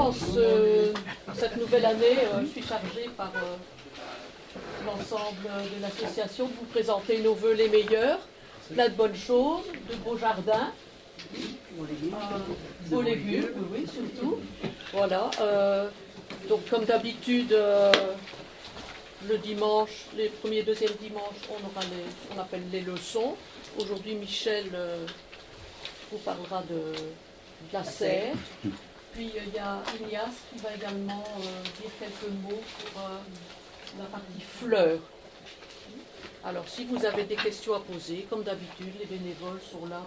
commence cette nouvelle année. Je suis chargée par l'ensemble de l'association de vous présenter nos vœux les meilleurs. Plein de bonnes choses, de beaux jardins, beaux légumes, oui, surtout. Voilà. Donc, comme d'habitude, le dimanche, les premiers et deuxièmes dimanches, on aura ce qu'on appelle les leçons. Aujourd'hui, Michel vous parlera de la serre. Puis il y a Ignace qui va également dire quelques mots pour la partie fleurs. Alors, si vous avez des questions à poser, comme d'habitude, les bénévoles sont là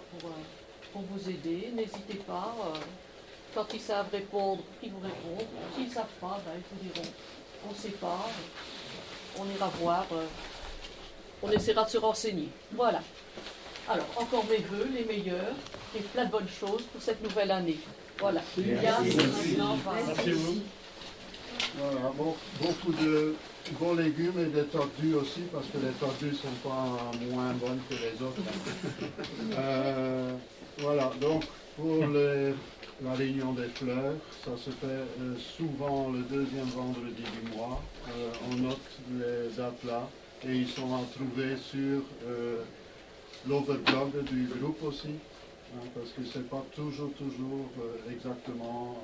pour vous aider. N'hésitez pas. Quand ils savent répondre, ils vous répondent. S'ils ne savent pas, ben, ils vous diront on ne sait pas, on ira voir, on essaiera de se renseigner. Voilà. Alors, encore mes vœux, les meilleurs, et plein de bonnes choses pour cette nouvelle année. Voilà. Merci vous. Voilà, beaucoup de bons légumes et des tortues aussi, parce que les tortues ne sont pas moins bonnes que les autres. Voilà, donc pour la réunion des fleurs, ça se fait souvent le deuxième vendredi du mois. On note les dates là et ils sont à trouver sur l'overblog du groupe aussi. Parce que c'est pas toujours exactement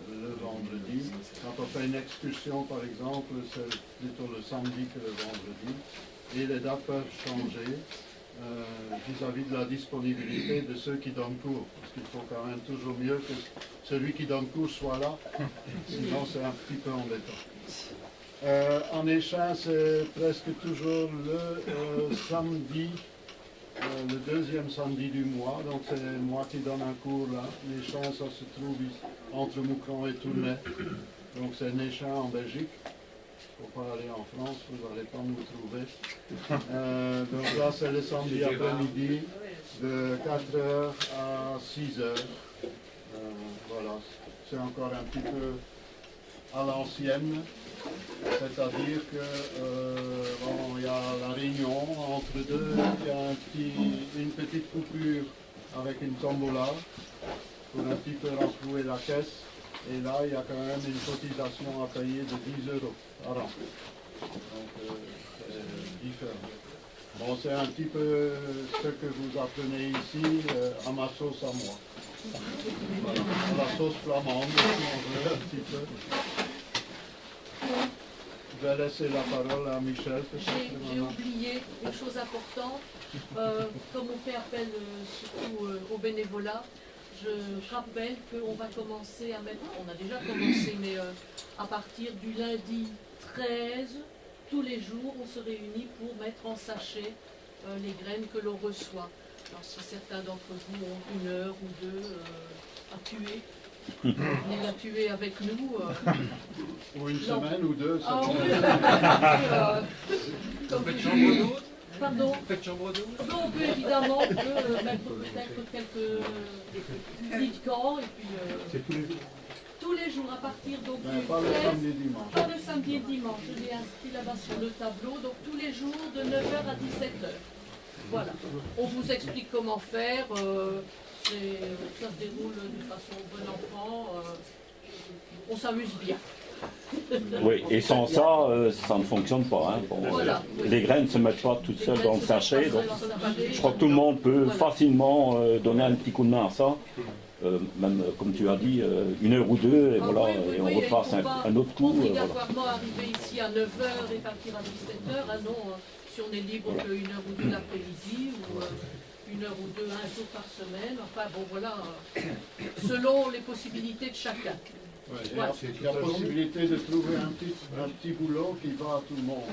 le vendredi. Quand on fait une excursion, par exemple, c'est plutôt le samedi que le vendredi. Et les dates peuvent changer vis-à-vis de la disponibilité de ceux qui donnent cours. Parce qu'il faut quand même toujours mieux que celui qui donne cours soit là, sinon c'est un petit peu embêtant. En Échin, c'est presque toujours le samedi. Le deuxième samedi du mois, donc c'est moi qui donne un cours là. Néchin, ça se trouve entre Moucron et Tournai. Donc c'est Néchin en Belgique. Il ne faut pas aller en France, vous n'allez pas nous trouver. Donc là c'est le samedi après-midi de 4h à 6h. Voilà, c'est encore un petit peu à l'ancienne. C'est-à-dire qu'il y a la réunion entre deux, il y a une petite coupure avec une tombola pour un petit peu renflouer la caisse. Et là, il y a quand même une cotisation à payer de 10 € par an. Donc, c'est différent. Bon, c'est un petit peu ce que vous apprenez ici à ma sauce à moi. Voilà, à la sauce flamande, si on veut, un petit peu. Je vais laisser la parole à Michel. J'ai oublié une chose importante. Comme on fait appel surtout au bénévolat, je rappelle qu'on va commencer à mettre, on a déjà commencé, mais à partir du lundi 13, tous les jours, on se réunit pour mettre en sachet les graines que l'on reçoit. Alors si certains d'entre vous ont une heure ou deux à tuer, venez la tuer avec nous. Ou une semaine ou deux, ça oui, Vous faites chambre d'hôte? Pardon? Vous faites chambre d'hôte? On peut évidemment mettre peut-être quelques petites camps et puis tous les jours à partir donc du pas le 13, samedi et dimanche. pas le samedi et dimanche, je l'ai inscrit là-bas sur le tableau, donc tous les jours de 9h à 17h. Voilà, on vous explique comment faire, ça se déroule de façon bon enfant, on s'amuse bien. Oui, et sans ça, ça ne fonctionne pas. Hein. Bon, Voilà, oui. Les graines ne se mettent pas toutes seules dans le sachet. Donc, je crois que tout le monde peut facilement donner un petit coup de main à ça. Même, comme tu as dit, une heure ou deux, et voilà, et on repasse un autre coup. Obligatoirement arriver ici à 9h et partir à 17h. Ah non, si on est libre qu'une heure ou deux l'après-midi, ou une heure ou deux, un jour par semaine. Enfin bon, voilà, selon les possibilités de chacun. Ouais, il y a possibilité de trouver un petit boulot qui va à tout le monde.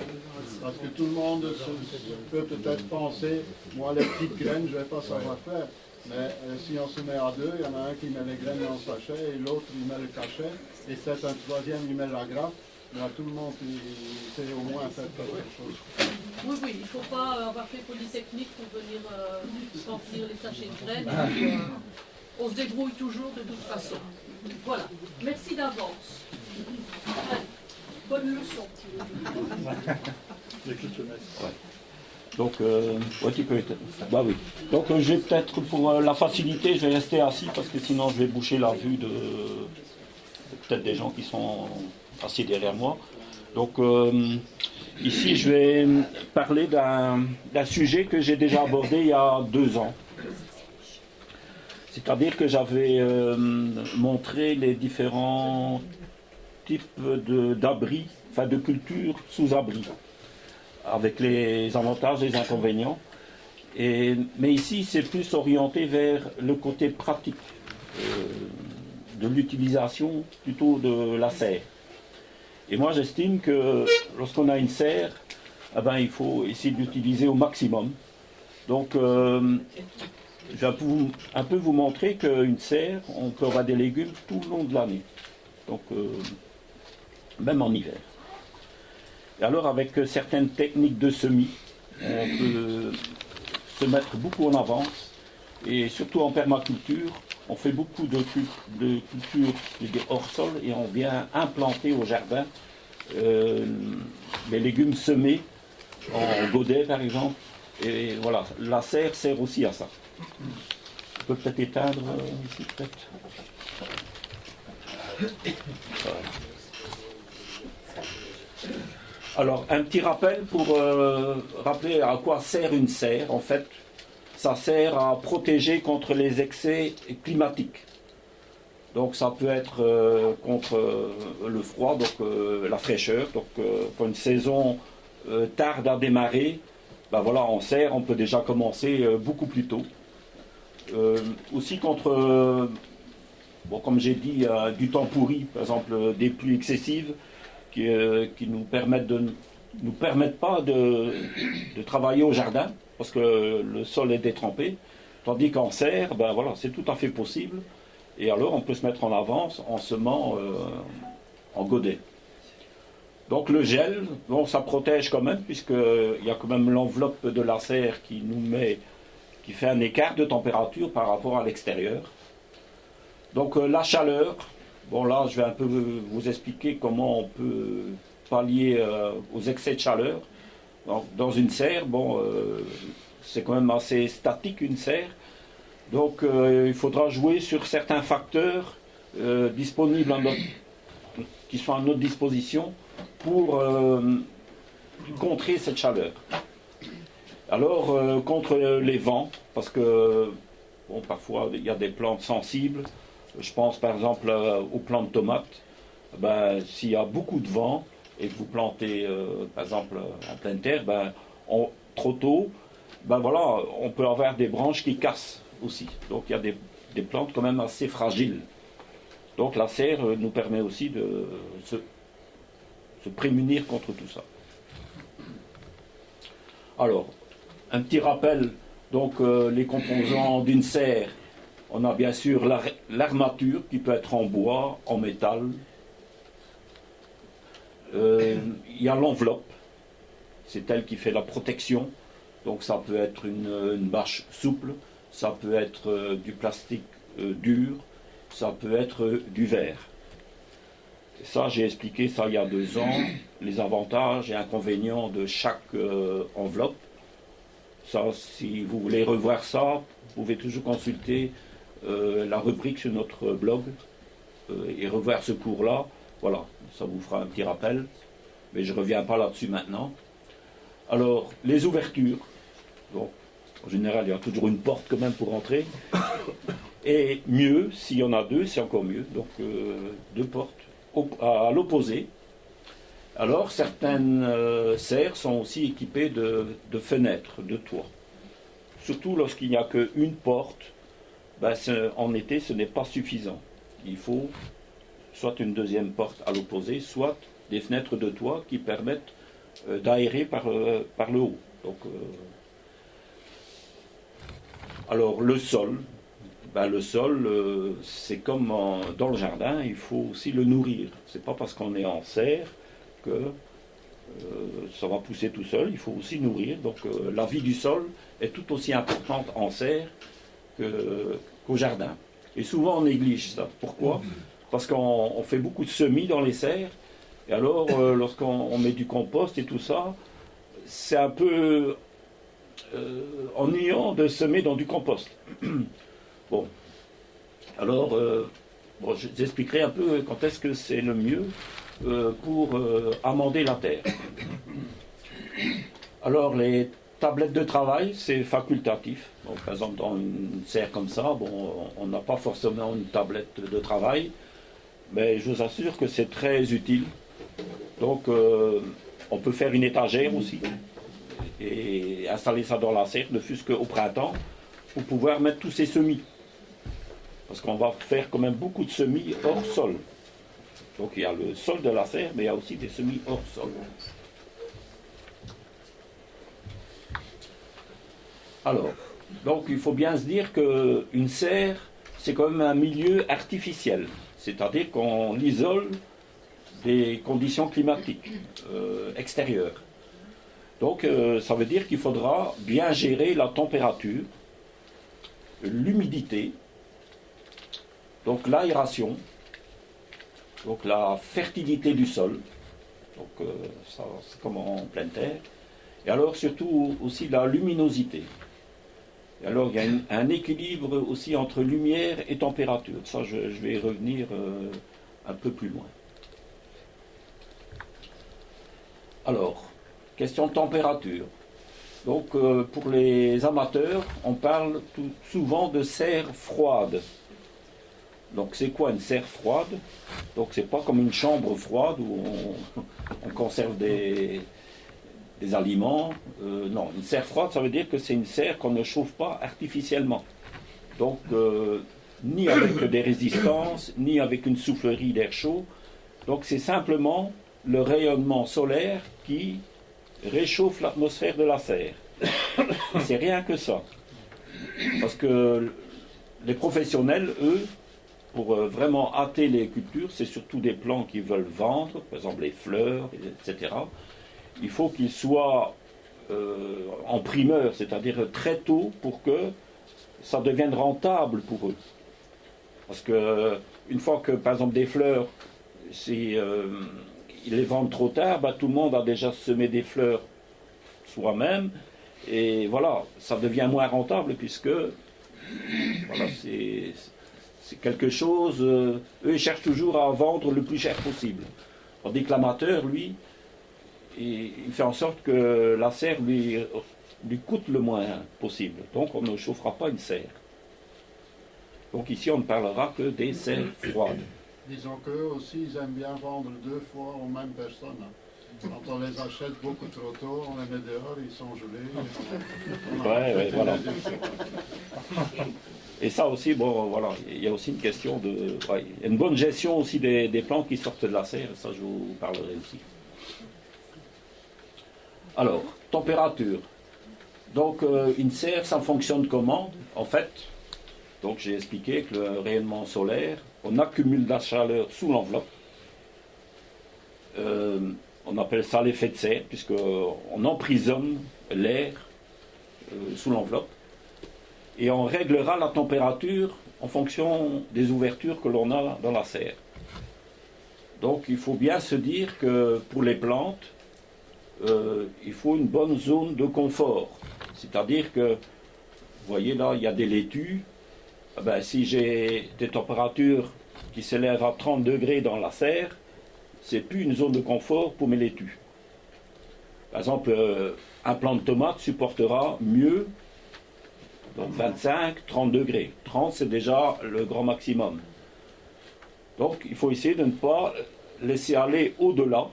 Parce que tout le monde peut peut-être penser, moi les petites graines, je ne vais pas savoir faire. Mais si on se met à deux, il y en a un qui met les graines dans le sachet et l'autre il met le cachet. Et c'est un troisième, il met la grappe. Mais tout le monde sait au moins faire quelque chose. Oui, il ne faut pas avoir fait Polytechnique pour venir remplir les sachets de graines. On se débrouille toujours de toute façon. Voilà. Merci d'avance. Bonne leçon. Donc, ouais, tu peux être. Bah oui. Donc, je vais peut-être, pour la facilité, je vais rester assis parce que sinon, je vais boucher la vue peut-être des gens qui sont assis derrière moi. Donc ici, je vais parler d'un sujet que j'ai déjà abordé il y a 2 ans. C'est-à-dire que j'avais montré les différents types d'abris, enfin de cultures sous abri, avec les avantages et les inconvénients. Mais ici, c'est plus orienté vers le côté pratique de l'utilisation plutôt de la serre. Et moi, j'estime que lorsqu'on a une serre, eh ben, il faut essayer de l'utiliser au maximum. Donc, je vais un peu vous montrer qu'une serre, on peut avoir des légumes tout le long de l'année. Donc, même en hiver. Et alors, avec certaines techniques de semis, on peut se mettre beaucoup en avance. Et surtout en permaculture, on fait beaucoup de cultures hors sol et on vient implanter au jardin les légumes semés en godet, par exemple. Et voilà, la serre sert aussi à ça. On peut peut-être éteindre ici, peut-être. Voilà. Alors, un petit rappel pour rappeler à quoi sert une serre. En fait, ça sert à protéger contre les excès climatiques. Donc, ça peut être contre le froid, donc la fraîcheur. Donc, quand une saison tarde à démarrer, ben voilà, en serre, on peut déjà commencer beaucoup plus tôt. Aussi contre, bon, comme j'ai dit, du temps pourri, par exemple des pluies excessives qui nous permettent pas de travailler au jardin parce que le sol est détrempé, tandis qu'en serre, ben voilà, c'est tout à fait possible. Et alors on peut se mettre en avance en semant en godet. Donc le gel, bon, ça protège quand même puisqu'il y a quand même l'enveloppe de la serre qui fait un écart de température par rapport à l'extérieur. Donc la chaleur, bon là je vais un peu vous expliquer comment on peut pallier aux excès de chaleur. Donc, dans une serre, bon, c'est quand même assez statique une serre. Donc il faudra jouer sur certains facteurs disponibles qui sont à notre disposition pour contrer cette chaleur. Alors, contre les vents, parce que bon, parfois il y a des plantes sensibles, je pense par exemple aux plantes de tomates, ben, s'il y a beaucoup de vent et que vous plantez par exemple en pleine terre, ben, trop tôt, ben, voilà, on peut avoir des branches qui cassent aussi. Donc il y a des plantes quand même assez fragiles. Donc la serre nous permet aussi de se prémunir contre tout ça. Alors, un petit rappel, donc les composants d'une serre, on a bien sûr l'armature qui peut être en bois, en métal. Il y a l'enveloppe, c'est elle qui fait la protection. Donc ça peut être une bâche souple, ça peut être du plastique dur, ça peut être du verre. Et ça, j'ai expliqué ça il y a 2 ans, les avantages et inconvénients de chaque enveloppe. Ça, si vous voulez revoir ça, vous pouvez toujours consulter la rubrique sur notre blog et revoir ce cours-là. Voilà, ça vous fera un petit rappel, mais je ne reviens pas là-dessus maintenant. Alors, les ouvertures. Donc, en général, il y a toujours une porte quand même pour entrer. Et mieux, s'il y en a 2, c'est encore mieux. Donc, 2 portes à l'opposé. Alors, certaines serres sont aussi équipées de fenêtres, de toits. Surtout lorsqu'il n'y a qu'une porte, ben, en été, ce n'est pas suffisant. Il faut soit une deuxième porte à l'opposé, soit des fenêtres de toit qui permettent d'aérer par le haut. Donc, alors, le sol. Ben, le sol, c'est comme dans le jardin, il faut aussi le nourrir. C'est pas parce qu'on est en serre que ça va pousser tout seul, il faut aussi nourrir. Donc la vie du sol est tout aussi importante en serre qu'au jardin. Et souvent on néglige ça. Pourquoi? Parce qu'on fait beaucoup de semis dans les serres, et alors lorsqu'on met du compost et tout ça, c'est un peu ennuyant de semer dans du compost. Bon, alors Bon, je vous expliquerai un peu quand est-ce que c'est le mieux pour amender la terre. Alors, les tablettes de travail, c'est facultatif. Donc, par exemple, dans une serre comme ça, bon, on n'a pas forcément une tablette de travail, mais je vous assure que c'est très utile. Donc, on peut faire une étagère aussi et installer ça dans la serre, ne fût-ce qu'au printemps, pour pouvoir mettre tous ces semis. Parce qu'on va faire quand même beaucoup de semis hors sol. Donc, il y a le sol de la serre, mais il y a aussi des semis hors sol. Alors, donc il faut bien se dire qu'une serre, c'est quand même un milieu artificiel. C'est-à-dire qu'on isole des conditions climatiques extérieures. Donc ça veut dire qu'il faudra bien gérer la température, l'humidité, donc l'aération, donc la fertilité du sol. Donc ça c'est comme en pleine terre. Et alors surtout aussi la luminosité. Et alors il y a un équilibre aussi entre lumière et température. Ça je vais y revenir un peu plus loin. Alors, question de température. Donc pour les amateurs, on parle souvent de serre froide. Donc c'est quoi une serre froide? Donc c'est pas comme une chambre froide où on conserve des aliments. Non, une serre froide, ça veut dire que c'est une serre qu'on ne chauffe pas artificiellement. Donc, ni avec des résistances, ni avec une soufflerie d'air chaud. Donc, c'est simplement le rayonnement solaire qui réchauffe l'atmosphère de la serre. Et c'est rien que ça. Parce que les professionnels, eux, pour vraiment hâter les cultures, c'est surtout des plants qu'ils veulent vendre, par exemple les fleurs, etc. Il faut qu'ils soient en primeur, c'est-à-dire très tôt, pour que ça devienne rentable pour eux. Parce que une fois que, par exemple, des fleurs, ils les vendent trop tard, bah, tout le monde a déjà semé des fleurs soi-même, et voilà, ça devient moins rentable, puisque voilà, c'est quelque chose, eux ils cherchent toujours à vendre le plus cher possible. Tandis que l'amateur, lui, il fait en sorte que la serre lui coûte le moins possible. Donc on ne chauffera pas une serre. Donc ici on ne parlera que des serres froides. Disons qu'eux aussi, ils aiment bien vendre deux fois aux mêmes personnes. Quand on les achète beaucoup trop tôt, on les met dehors, ils sont gelés. Ouais, voilà. Et ça aussi, bon, voilà, il y a aussi une question de... Ouais, il y a une bonne gestion aussi des plantes qui sortent de la serre, ça je vous parlerai aussi. Alors, température. Donc, une serre, ça fonctionne comment? En fait, donc j'ai expliqué que le rayonnement solaire, on accumule de la chaleur sous l'enveloppe. On appelle ça l'effet de serre, puisqu'on emprisonne l'air sous l'enveloppe. Et on réglera la température en fonction des ouvertures que l'on a dans la serre. Donc, il faut bien se dire que pour les plantes, il faut une bonne zone de confort. C'est-à-dire que, vous voyez là, il y a des laitues. Ben, si j'ai des températures qui s'élèvent à 30 degrés dans la serre, c'est plus une zone de confort pour mes laitues. Par exemple, un plant de tomate supportera mieux donc 25, 30 degrés. 30, c'est déjà le grand maximum. Donc, il faut essayer de ne pas laisser aller au-delà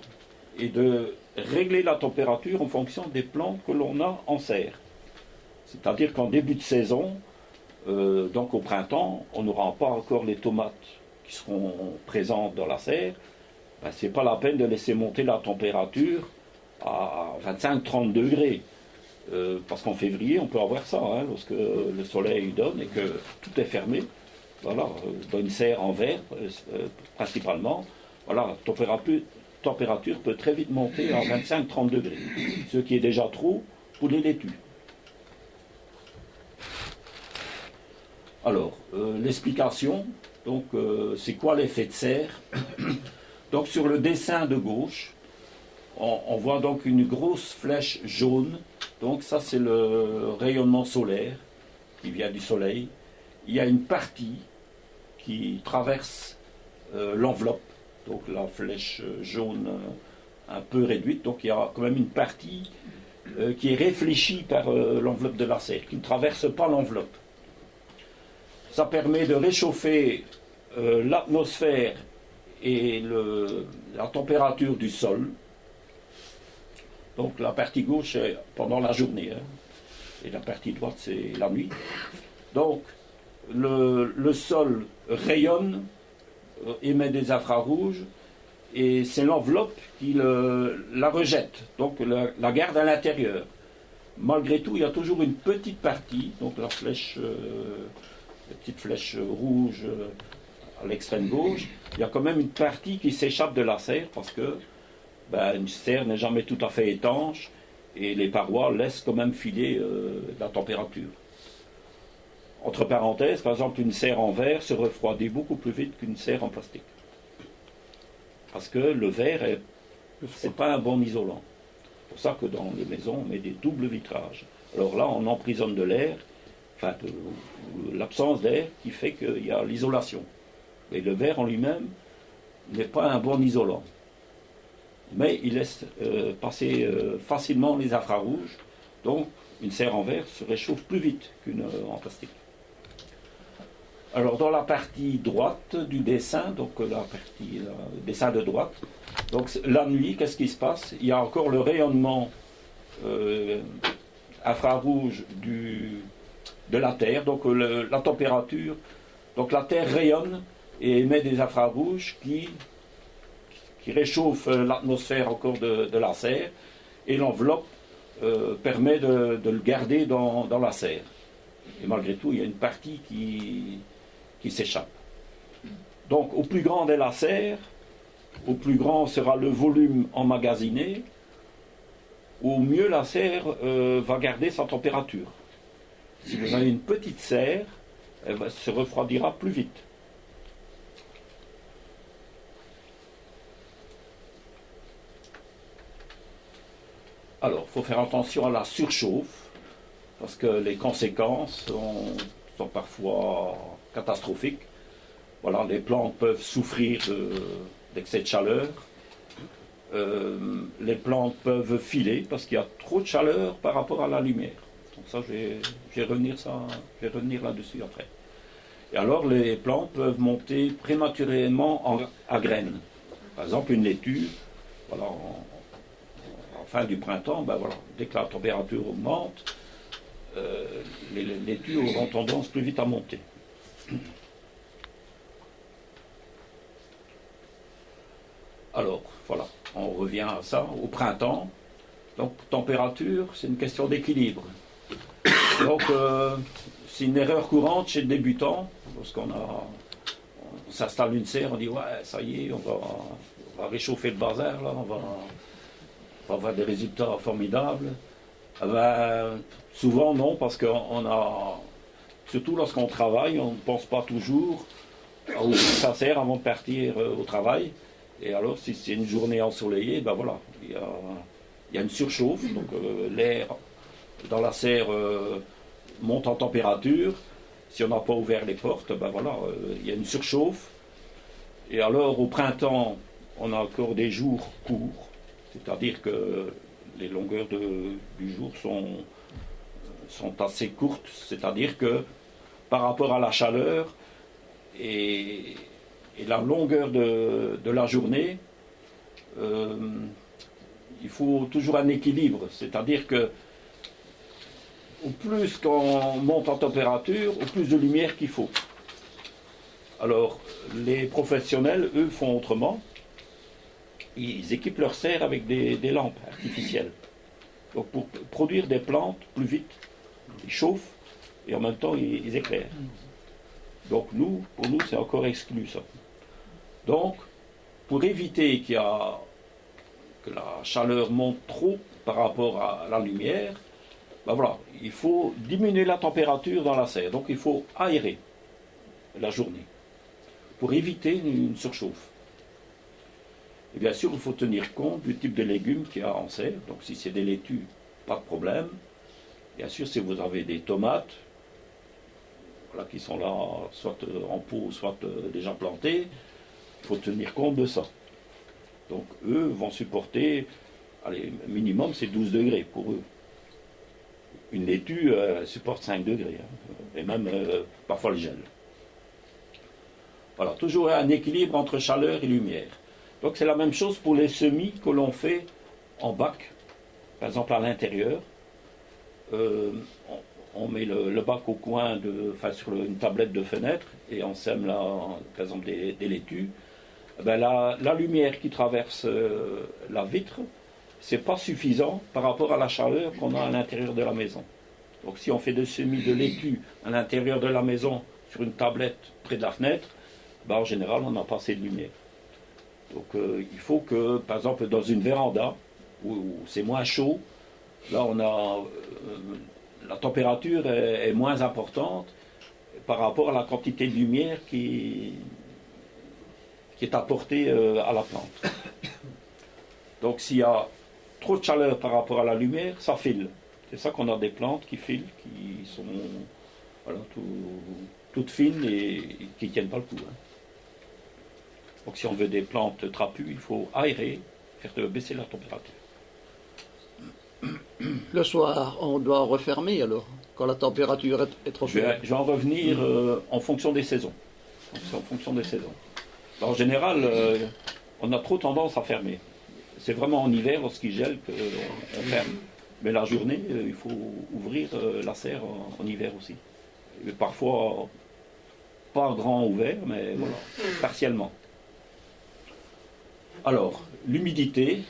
et de régler la température en fonction des plantes que l'on a en serre. C'est-à-dire qu'en début de saison, donc au printemps, on n'aura pas encore les tomates qui seront présentes dans la serre. Ben, ce n'est pas la peine de laisser monter la température à 25-30 degrés. Parce qu'en février, on peut avoir ça, hein, lorsque le soleil donne et que tout est fermé. Voilà, dans une serre en verre, principalement, voilà, la température peut très vite monter à 25-30 degrés, ce qui est déjà trop pour les laitues. Alors, l'explication, donc, c'est quoi l'effet de serre? Donc, sur le dessin de gauche, on voit donc une grosse flèche jaune. Donc, ça, c'est le rayonnement solaire qui vient du soleil. Il y a une partie qui traverse l'enveloppe, donc la flèche jaune un peu réduite, donc il y a quand même une partie qui est réfléchie par l'enveloppe de la serre, qui ne traverse pas l'enveloppe. Ça permet de réchauffer l'atmosphère et la température du sol. Donc la partie gauche est pendant la journée, hein, et la partie droite c'est la nuit. Donc le sol rayonne, émet des infrarouges, et c'est l'enveloppe qui la rejette, donc la garde à l'intérieur. Malgré tout, il y a toujours une petite partie, donc la petite flèche rouge à l'extrême gauche, il y a quand même une partie qui s'échappe de la serre, parce que une serre n'est jamais tout à fait étanche, et les parois laissent quand même filer la température. Entre parenthèses, par exemple, une serre en verre se refroidit beaucoup plus vite qu'une serre en plastique. Parce que le verre c'est pas un bon isolant. C'est pour ça que dans les maisons, on met des doubles vitrages. Alors là, on emprisonne de l'air, l'absence d'air qui fait qu'il y a l'isolation. Et le verre en lui-même n'est pas un bon isolant. Mais il laisse passer facilement les infrarouges. Donc, une serre en verre se réchauffe plus vite qu'une en plastique. Alors dans la partie droite du dessin, donc le dessin de droite, donc la nuit, qu'est-ce qui se passe? Il y a encore le rayonnement infrarouge de la Terre, donc la température, donc la Terre rayonne et émet des infrarouges qui réchauffent l'atmosphère encore de la serre, et l'enveloppe permet de le garder dans la serre. Et malgré tout, il y a une partie qui s'échappe. Donc, au plus grand est la serre, au plus grand sera le volume emmagasiné, au mieux la serre va garder sa température. Si vous avez une petite serre, elle se refroidira plus vite. Alors, il faut faire attention à la surchauffe, parce que les conséquences sont parfois catastrophiques. Voilà, les plantes peuvent souffrir d'excès de chaleur. Les plantes peuvent filer parce qu'il y a trop de chaleur par rapport à la lumière. Donc ça, je vais revenir là-dessus après. Et alors, les plantes peuvent monter prématurément à graines. Par exemple, une laitue, voilà, en fin du printemps, dès que la température augmente, les laitues auront tendance plus vite à monter. Alors, voilà, on revient à ça, au printemps. Donc, température, c'est une question d'équilibre. Donc, c'est une erreur courante chez le débutant, lorsqu'on s'installe une serre, on dit, ouais, ça y est, on va réchauffer le bazar, là, on va avoir des résultats formidables. Souvent, non, parce surtout lorsqu'on travaille, on ne pense pas toujours à ouvrir sa serre avant de partir au travail. Et alors, si c'est une journée ensoleillée, il y a une surchauffe, donc l'air dans la serre monte en température. Si on n'a pas ouvert les portes, il y a une surchauffe. Et alors, au printemps, on a encore des jours courts, c'est-à-dire que les longueurs du jour sont assez courtes, c'est-à-dire que par rapport à la chaleur et la longueur de la journée, il faut toujours un équilibre, c'est-à-dire que au plus qu'on monte en température, au plus de lumière qu'il faut. Alors, les professionnels, eux, font autrement. Ils équipent leur serre avec des lampes artificielles. Donc, pour produire des plantes plus vite, ils chauffent et en même temps, ils éclairent. Donc, pour nous, c'est encore exclu, ça. Donc, pour éviter que la chaleur monte trop par rapport à la lumière, il faut diminuer la température dans la serre. Donc, il faut aérer la journée pour éviter une surchauffe. Et bien sûr, il faut tenir compte du type de légumes qu'il y a en serre. Donc, si c'est des laitues, pas de problème. Bien sûr, si vous avez des tomates, qui sont là, soit en pot, soit déjà plantées, Il faut tenir compte de ça. Donc eux vont supporter, allez, minimum c'est 12 degrés pour eux. Une laitue supporte 5 degrés, hein, et même parfois le gel. Voilà, toujours un équilibre entre chaleur et lumière. Donc c'est la même chose pour les semis que l'on fait en bac, par exemple à l'intérieur. On met le bac au coin, sur une tablette de fenêtre, et on sème là, par exemple des laitues. Ben la lumière qui traverse la vitre, c'est pas suffisant par rapport à la chaleur qu'on a à l'intérieur de la maison. Donc si on fait des semis de laitue à l'intérieur de la maison sur une tablette près de la fenêtre, ben en général on n'a pas assez de lumière. Donc il faut que, par exemple dans une véranda où c'est moins chaud, là on a la température est moins importante par rapport à la quantité de lumière qui est apportée à la plante. Donc s'il y a trop de chaleur par rapport à la lumière, ça file. C'est ça qu'on a des plantes qui filent, qui sont voilà, toutes fines et qui ne tiennent pas le coup. Hein. Donc si on veut des plantes trapues, il faut aérer, faire baisser la température. Le soir, on doit refermer alors, quand la température est trop Je vais en revenir en fonction des saisons. Donc, c'est en fonction des saisons. Alors, en général, on a trop tendance à fermer. C'est vraiment en hiver, lorsqu'il gèle, qu'on ferme. Mais la journée, il faut ouvrir la serre en hiver aussi. Et parfois, pas grand ouvert, mais voilà, partiellement. Alors, l'humidité,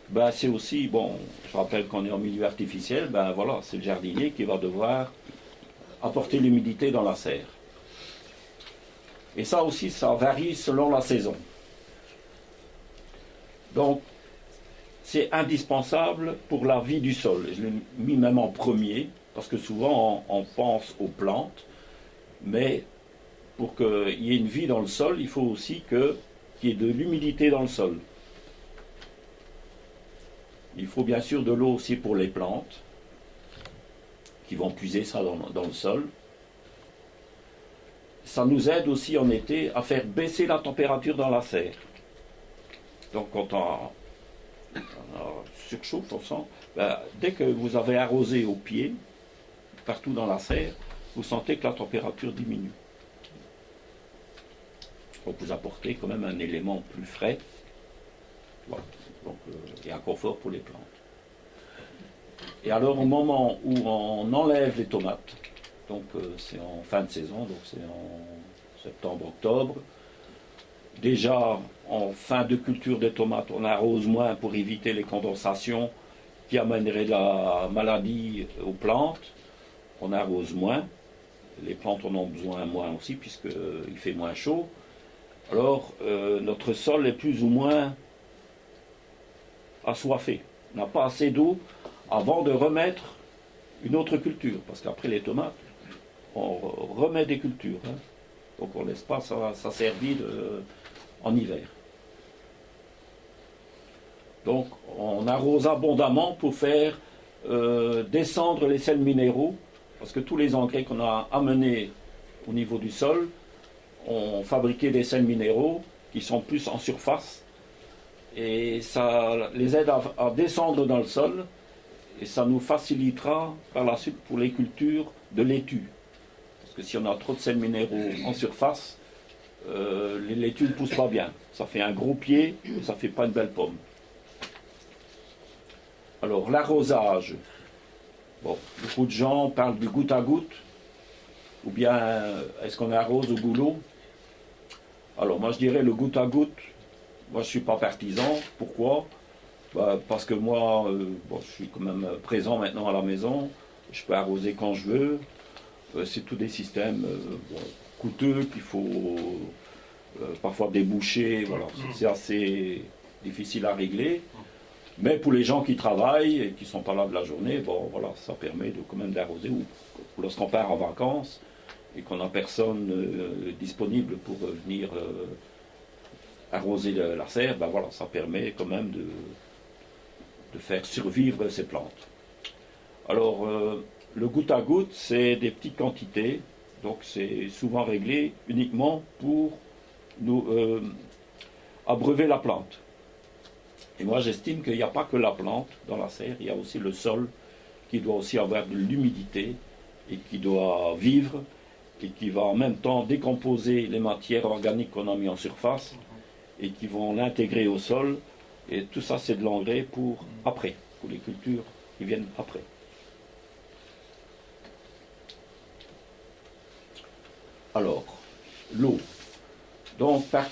ben, c'est aussi, bon, je rappelle qu'on est en milieu artificiel, ben voilà, c'est le jardinier qui va devoir apporter l'humidité dans la serre. Et ça aussi, ça varie selon la saison. Donc, c'est indispensable pour la vie du sol. Je l'ai mis même en premier, parce que souvent on pense aux plantes, mais pour qu'il y ait une vie dans le sol, il faut aussi qu'il y ait de l'humidité dans le sol. Il faut bien sûr de l'eau aussi pour les plantes, qui vont puiser ça dans le sol. Ça nous aide aussi en été à faire baisser la température dans la serre. Donc quand on surchauffe, on sent, ben, dès que vous avez arrosé au pied, partout dans la serre, vous sentez que la température diminue. Donc vous apportez quand même un élément plus frais. Voilà. Donc, et un confort pour les plantes. Et alors au moment où on enlève les tomates, donc c'est en fin de saison, donc c'est en septembre-octobre, déjà en fin de culture des tomates, on arrose moins pour éviter les condensations qui amèneraient de la maladie aux plantes. On arrose moins, les plantes en ont besoin moins aussi puisqu'il fait moins chaud. Alors notre sol est plus ou moins assoiffé, n'a pas assez d'eau avant de remettre une autre culture, parce qu'après les tomates, on remet des cultures, hein. Donc on ne laisse pas ça servir en hiver. Donc on arrose abondamment pour faire descendre les sels minéraux, parce que tous les engrais qu'on a amenés au niveau du sol ont fabriqué des sels minéraux qui sont plus en surface, et ça les aide à descendre dans le sol, et ça nous facilitera par la suite pour les cultures de laitue. Parce que si on a trop de sels minéraux en surface, les laitues ne poussent pas bien. Ça fait un gros pied et ça ne fait pas une belle pomme. Alors l'arrosage, bon, beaucoup de gens parlent du goutte à goutte, ou bien est-ce qu'on arrose au goulot? Alors moi je dirais le goutte à goutte. Moi, je ne suis pas partisan. Pourquoi? Parce que moi, bon, je suis quand même présent maintenant à la maison. Je peux arroser quand je veux. C'est tous des systèmes bon, coûteux qu'il faut parfois déboucher. Voilà. C'est assez difficile à régler. Mais pour les gens qui travaillent et qui ne sont pas là de la journée, bon, voilà, ça permet quand même d'arroser. Ou lorsqu'on part en vacances et qu'on n'a personne disponible pour venir arroser la serre, ben voilà, ça permet quand même de faire survivre ces plantes. Alors, le goutte à goutte, c'est des petites quantités, donc c'est souvent réglé uniquement pour abreuver la plante. Et moi j'estime qu'il n'y a pas que la plante dans la serre, il y a aussi le sol qui doit aussi avoir de l'humidité et qui doit vivre et qui va en même temps décomposer les matières organiques qu'on a mis en surface et qui vont l'intégrer au sol. Et tout ça c'est de l'engrais pour après, pour les cultures qui viennent après. Alors, l'eau. Donc, par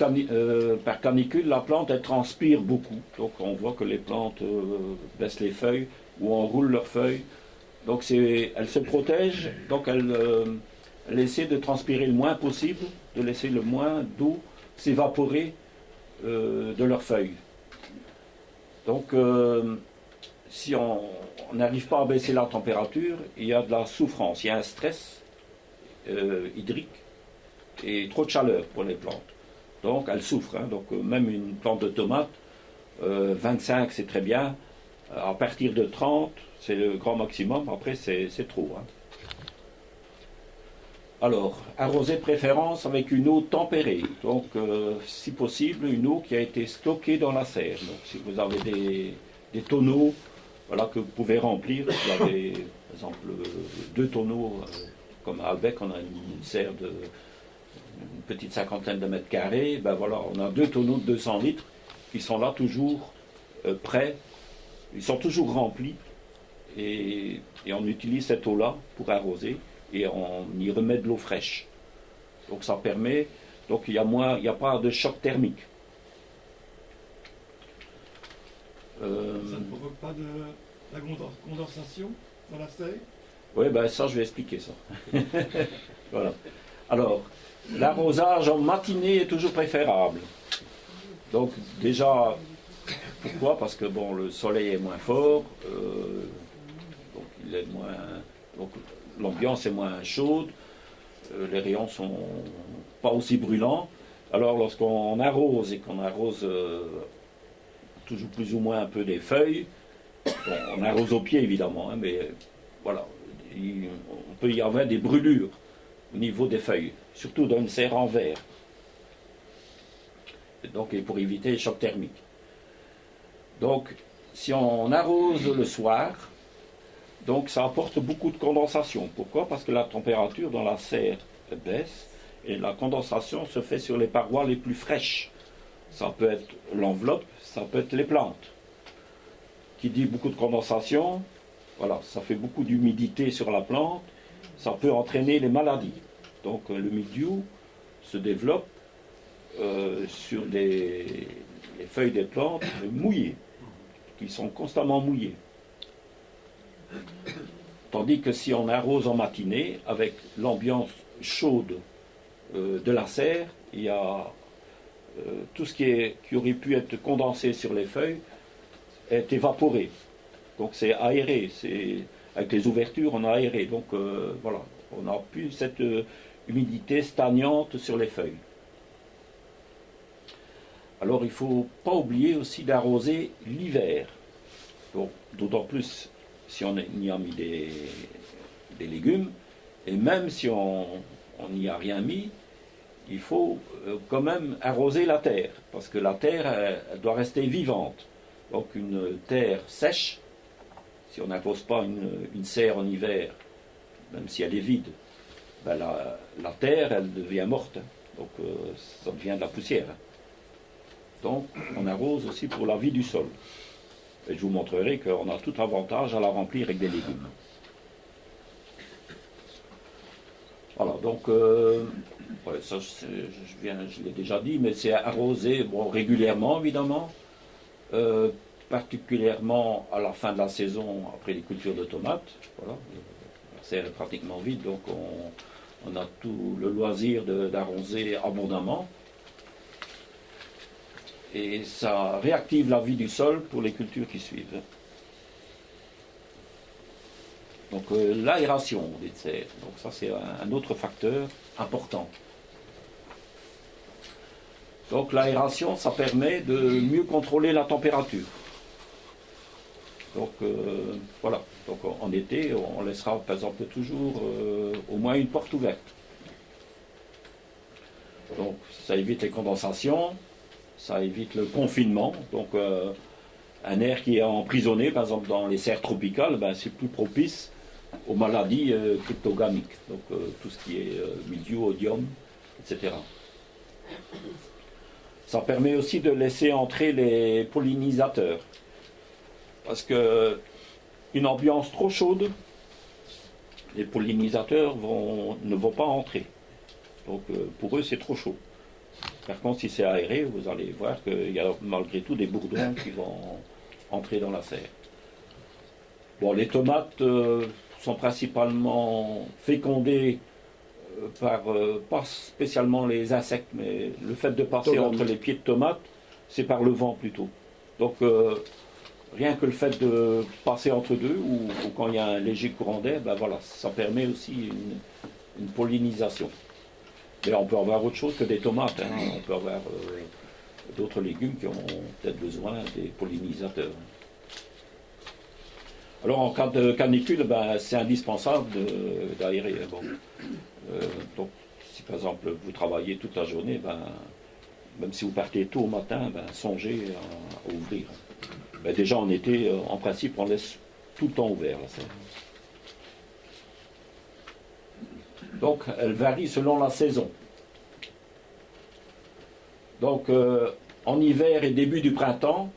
canicule, la plante, elle transpire beaucoup. Donc, on voit que les plantes baissent les feuilles ou enroulent leurs feuilles. Donc, elles se protègent. Donc, elles essaient de transpirer le moins possible, de laisser le moins d'eau s'évaporer de leurs feuilles. Donc, si on n'arrive pas à baisser la température, il y a de la souffrance, il y a un stress hydrique et trop de chaleur pour les plantes. Donc elles souffrent. Donc même une plante de tomate, 25 c'est très bien. À partir de 30, c'est le grand maximum. Après c'est trop. Alors, arroser de préférence avec une eau tempérée. Donc si possible, une eau qui a été stockée dans la serre. Donc si vous avez des tonneaux, voilà, que vous pouvez remplir. Vous avez par exemple 2 tonneaux, comme à Albec, on a une serre de une petite cinquantaine de mètres carrés, ben voilà, on a 2 tonneaux de 200 litres qui sont là toujours prêts, ils sont toujours remplis et on utilise cette eau-là pour arroser et on y remet de l'eau fraîche. Donc ça permet, donc il y a pas de choc thermique. Ça ne provoque pas de la condensation dans la serre? Oui, ben ça je vais expliquer ça. Voilà. Alors, l'arrosage en matinée est toujours préférable. Donc déjà, pourquoi? Parce que bon, le soleil est moins fort, donc il est moins, donc l'ambiance est moins chaude, les rayons sont pas aussi brûlants. Alors lorsqu'on arrose et qu'on arrose toujours plus ou moins un peu des feuilles, bon, on arrose au pied évidemment, hein, mais voilà, on peut y avoir des brûlures au niveau des feuilles, surtout dans une serre en verre. Donc, et pour éviter les chocs thermiques. Donc, si on arrose le soir, donc ça apporte beaucoup de condensation. Pourquoi? Parce que la température dans la serre baisse et la condensation se fait sur les parois les plus fraîches. Ça peut être l'enveloppe, ça peut être les plantes. Qui dit beaucoup de condensation, voilà, ça fait beaucoup d'humidité sur la plante, ça peut entraîner les maladies. Donc le mildiou se développe sur les feuilles des plantes mouillées, qui sont constamment mouillées. Tandis que si on arrose en matinée, avec l'ambiance chaude de la serre, il y a tout ce qui aurait pu être condensé sur les feuilles est évaporé. Donc c'est aéré, avec les ouvertures on a aéré. Donc voilà, on n'a plus cette humidité stagnante sur les feuilles. Alors il ne faut pas oublier aussi d'arroser l'hiver. D'autant plus si on y a mis des légumes, et même si on n'y a rien mis, il faut quand même arroser la terre, parce que la terre elle doit rester vivante. Donc une terre sèche, si on n'arrose pas une serre en hiver, même si elle est vide, ben la terre elle devient morte, donc ça devient de la poussière. Donc on arrose aussi pour la vie du sol. Et je vous montrerai qu'on a tout avantage à la remplir avec des légumes. Voilà, donc ouais, ça je l'ai déjà dit, mais c'est arrosé bon, régulièrement évidemment, particulièrement à la fin de la saison après les cultures de tomates. Voilà, la serre est pratiquement vide, donc on a tout le loisir d'arroser abondamment. Et ça réactive la vie du sol pour les cultures qui suivent. Donc l'aération des serres, donc ça c'est un autre facteur important. Donc l'aération, ça permet de mieux contrôler la température. Donc voilà, donc en été, on laissera par exemple toujours au moins une porte ouverte. Donc ça évite les condensations. ça évite le confinement. Donc un air qui est emprisonné, par exemple dans les serres tropicales, ben, c'est plus propice aux maladies cryptogamiques. Donc tout ce qui est mildiou, odium, etc. Ça permet aussi de laisser entrer les pollinisateurs. Parce que une ambiance trop chaude, les pollinisateurs ne vont pas entrer. Donc pour eux, c'est trop chaud. Par contre, si c'est aéré, vous allez voir qu'il y a malgré tout des bourdons qui vont entrer dans la serre. Bon, les tomates sont principalement fécondées par, pas spécialement les insectes, mais le fait de passer entre les pieds de tomates, c'est par le vent plutôt. Donc rien que le fait de passer entre deux, ou quand il y a un léger courant d'air, ben voilà, ça permet aussi une pollinisation. Mais on peut avoir autre chose que des tomates, hein. On peut avoir d'autres légumes qui ont peut-être besoin des pollinisateurs. Alors en cas de canicule, ben, c'est indispensable d'aérer. Bon. Donc si par exemple vous travaillez toute la journée, ben, même si vous partez tôt au matin, ben, songez à ouvrir. Ben, déjà en été, en principe, on laisse tout le temps ouvert la serre. Donc elle varie selon la saison. Donc en hiver et début du printemps,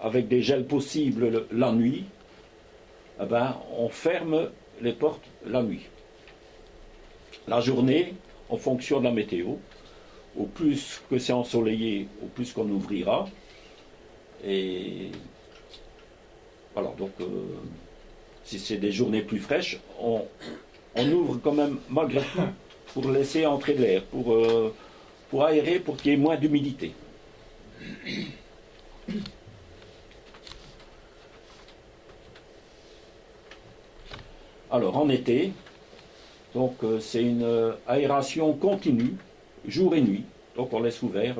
avec des gels possibles la nuit, eh ben, on ferme les portes la nuit. La journée, en fonction de la météo, au plus que c'est ensoleillé, au plus qu'on ouvrira. Et voilà, donc si c'est des journées plus fraîches, on ouvre quand même malgré tout pour laisser entrer de l'air, pour aérer, pour qu'il y ait moins d'humidité. Alors en été, donc c'est une aération continue, jour et nuit. Donc on laisse ouvert,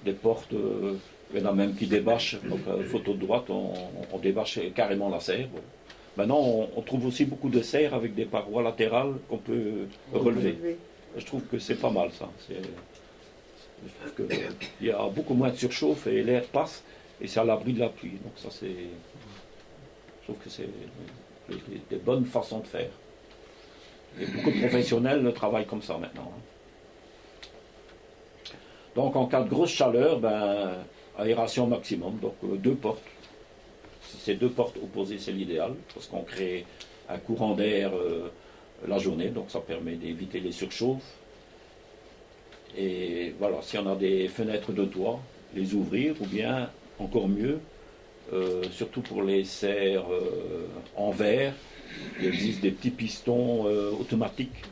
des portes, il y en a même qui débâchent. Donc photo de droite, on débâche carrément la serre. Bon. Maintenant on trouve aussi beaucoup de serres avec des parois latérales qu'on peut relever. Je trouve que c'est pas mal ça. Je trouve qu'il y a beaucoup moins de surchauffe et l'air passe et c'est à l'abri de la pluie. Donc ça c'est... Je trouve que c'est des bonnes façons de faire. Et beaucoup de professionnels travaillent comme ça maintenant. Donc en cas de grosse chaleur, ben, aération maximum, donc deux portes. Si c'est deux portes opposées, c'est l'idéal, parce qu'on crée un courant d'air la journée, donc ça permet d'éviter les surchauffes. Et voilà, si on a des fenêtres de toit, les ouvrir, ou bien, encore mieux, surtout pour les serres en verre, il existe des petits pistons automatiques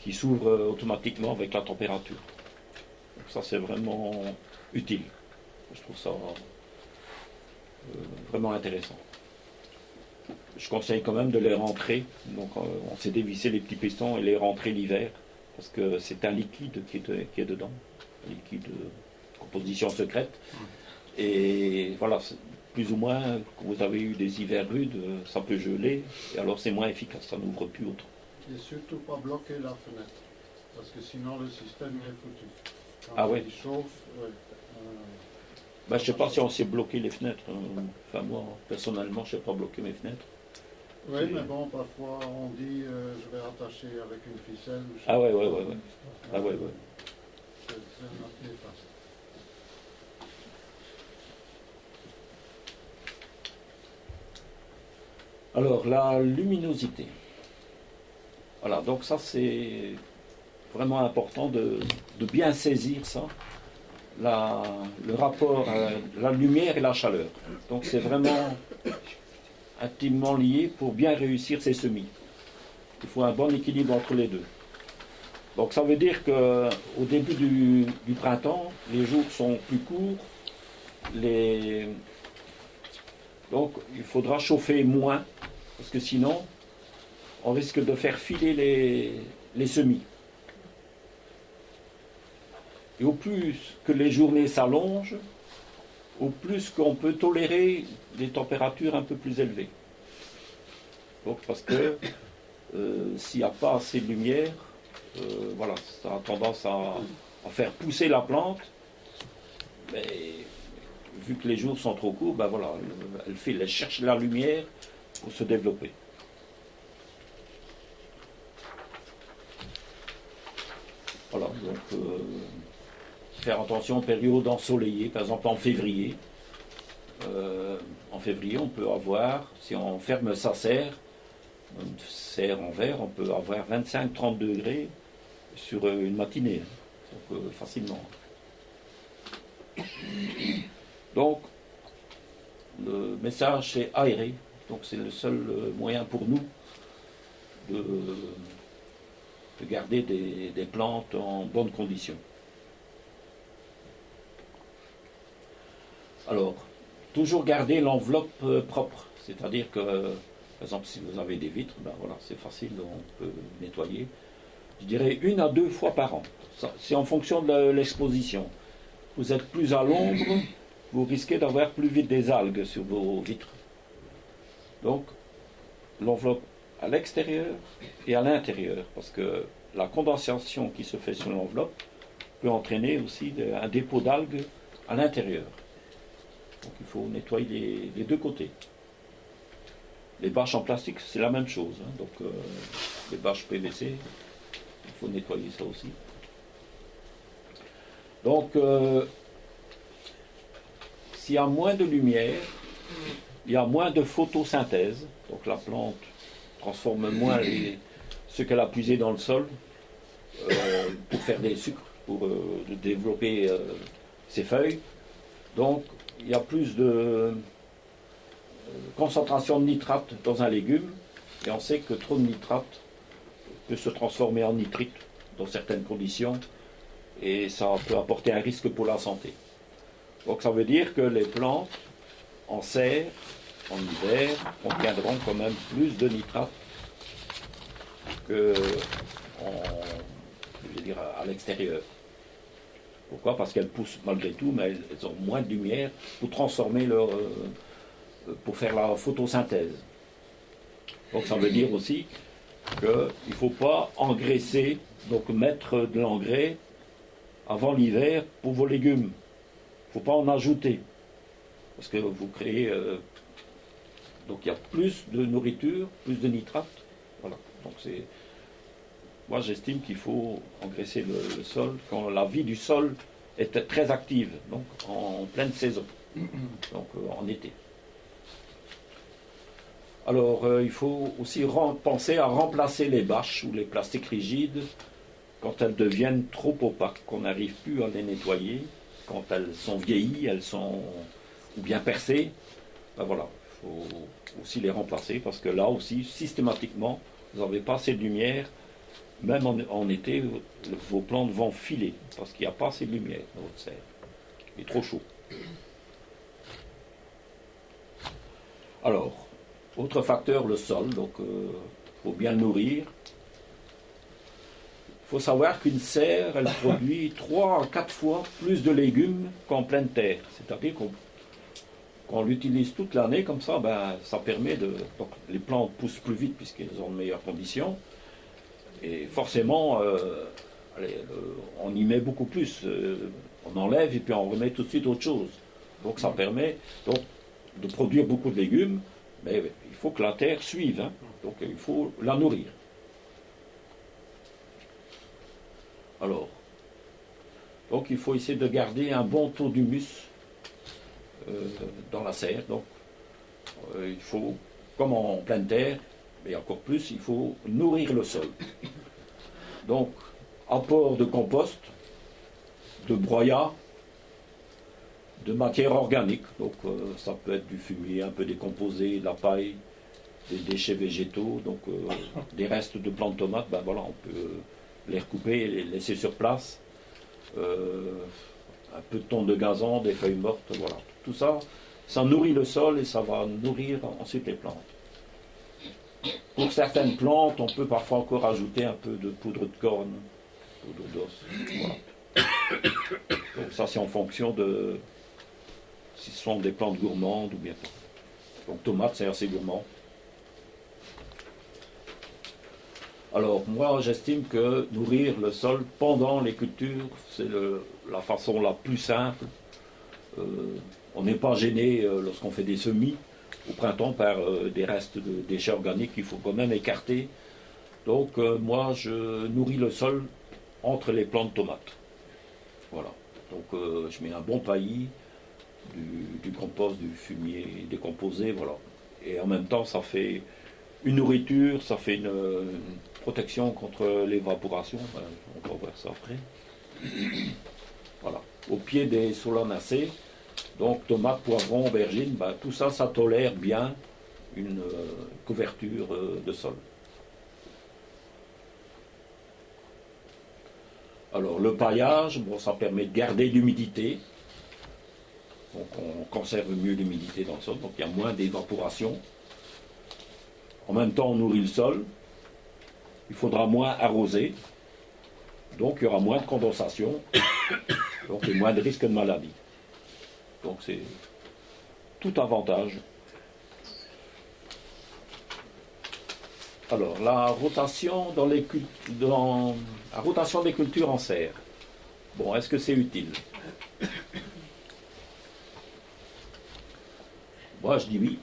qui s'ouvrent automatiquement avec la température. Donc ça c'est vraiment utile. Je trouve ça vraiment intéressant. Je conseille quand même de les rentrer. Donc on sait dévisser les petits pistons et les rentrer l'hiver parce que c'est un liquide qui est dedans, un liquide de composition secrète. Et voilà, plus ou moins, quand vous avez eu des hivers rudes, ça peut geler, et alors c'est moins efficace, ça n'ouvre plus autant. Et surtout pas bloquer la fenêtre, parce que sinon le système est foutu. Quand Ah ouais. il chauffe, ouais. Ben, je ne sais pas si on sait bloquer les fenêtres. Enfin moi, personnellement, je ne sais pas bloquer mes fenêtres. Oui, mais bon, parfois on dit je vais attacher avec une ficelle. Ah ouais. Ah ouais. C'est notre néfaste. Alors, la luminosité. Voilà, donc ça c'est vraiment important de bien saisir ça, le rapport à la lumière et la chaleur. Donc c'est vraiment intimement lié pour bien réussir ces semis. Il faut un bon équilibre entre les deux. Donc ça veut dire qu'au début du printemps, les jours sont plus courts, donc il faudra chauffer moins, parce que sinon on risque de faire filer les semis. Et au plus que les journées s'allongent, au plus qu'on peut tolérer des températures un peu plus élevées. Donc parce que s'il n'y a pas assez de lumière, voilà, ça a tendance à faire pousser la plante, mais vu que les jours sont trop courts, ben voilà, elle cherche la lumière pour se développer. Voilà, donc faire attention aux périodes ensoleillées, par exemple en février. En février, on peut avoir, si on ferme sa serre, une serre en verre, on peut avoir 25-30 degrés sur une matinée, donc facilement. Donc, le message c'est aérer, donc c'est le seul moyen pour nous de garder des plantes en bonnes conditions. Alors, toujours garder l'enveloppe propre, c'est-à-dire que, par exemple, si vous avez des vitres, ben voilà, c'est facile, on peut nettoyer. Je dirais 1 à 2 fois par an. C'est en fonction de l'exposition. Vous êtes plus à l'ombre, vous risquez d'avoir plus vite des algues sur vos vitres. Donc, l'enveloppe à l'extérieur et à l'intérieur, parce que la condensation qui se fait sur l'enveloppe peut entraîner aussi un dépôt d'algues à l'intérieur. Donc il faut nettoyer les deux côtés. Les bâches en plastique, c'est la même chose. Hein. Donc les bâches PVC, il faut nettoyer ça aussi. Donc s'il y a moins de lumière, il y a moins de photosynthèse. Donc la plante transforme moins ce qu'elle a puisé dans le sol pour faire des sucres, pour développer ses feuilles. Donc il y a plus de concentration de nitrate dans un légume, et on sait que trop de nitrate peut se transformer en nitrite dans certaines conditions, et ça peut apporter un risque pour la santé. Donc ça veut dire que les plantes en serre, en hiver, contiendront quand même plus de nitrate que à l'extérieur. Pourquoi? Parce qu'elles poussent malgré tout, mais elles ont moins de lumière pour transformer pour faire la photosynthèse. Donc ça veut dire aussi qu'il ne faut pas engraisser, donc mettre de l'engrais avant l'hiver pour vos légumes. Il ne faut pas en ajouter. Parce que vous créez... donc il y a plus de nourriture, plus de nitrate. Voilà. Donc c'est... Moi, j'estime qu'il faut engraisser le sol quand la vie du sol est très active, donc en pleine saison, donc en été. Alors, il faut aussi penser à remplacer les bâches ou les plastiques rigides quand elles deviennent trop opaques, qu'on n'arrive plus à les nettoyer, quand elles sont vieillies, ou bien percées. Ben voilà, il faut aussi les remplacer parce que là aussi, systématiquement, vous n'avez pas assez de lumière. Même en été, vos plantes vont filer, parce qu'il n'y a pas assez de lumière dans votre serre. Il est trop chaud. Alors, autre facteur, le sol. Donc, il faut bien le nourrir. Il faut savoir qu'une serre, elle produit 3 à 4 fois plus de légumes qu'en pleine terre. C'est-à-dire qu'on l'utilise toute l'année, comme ça, ben, ça permet de... Donc, les plantes poussent plus vite, puisqu'elles ont de meilleures conditions. Et forcément, on y met beaucoup plus. On enlève et puis on remet tout de suite autre chose. Donc ça permet de produire beaucoup de légumes, mais il faut que la terre suive. Hein. Donc il faut la nourrir. Alors, donc il faut essayer de garder un bon taux d'humus dans la serre. Donc il faut, comme en pleine terre, mais encore plus, il faut nourrir le sol. Donc, apport de compost, de broyat, de matière organique. Donc, ça peut être du fumier un peu décomposé, de la paille, des déchets végétaux, donc des restes de plantes de tomates, ben voilà, on peut les recouper et les laisser sur place. Un peu de tonte de gazon, des feuilles mortes, voilà. Tout ça, ça nourrit le sol et ça va nourrir ensuite les plantes. Pour certaines plantes, on peut parfois encore ajouter un peu de poudre de corne, poudre d'os. Voilà. Donc ça, c'est en fonction de si ce sont des plantes gourmandes ou bien pas. Donc tomate, c'est assez gourmand. Alors moi j'estime que nourrir le sol pendant les cultures, c'est la façon la plus simple. On n'est pas gêné lorsqu'on fait des semis au printemps par des restes de déchets organiques qu'il faut quand même écarter. Donc moi je nourris le sol entre les plants de tomates. Voilà. Donc je mets un bon paillis, du compost, du fumier décomposé, voilà. Et en même temps ça fait une nourriture, ça fait une protection contre l'évaporation. On va voir ça après. Voilà. Au pied des solanacées, donc tomates, poivrons, aubergines, tout ça, ça tolère bien une couverture de sol. Alors le paillage, ça permet de garder l'humidité. Donc on conserve mieux l'humidité dans le sol, donc il y a moins d'évaporation. En même temps, on nourrit le sol. Il faudra moins arroser. Donc il y aura moins de condensation. Donc et moins de risque de maladie. Donc c'est tout avantage. Alors la rotation la rotation des cultures en serre. Bon, est-ce que c'est utile? Moi je dis oui.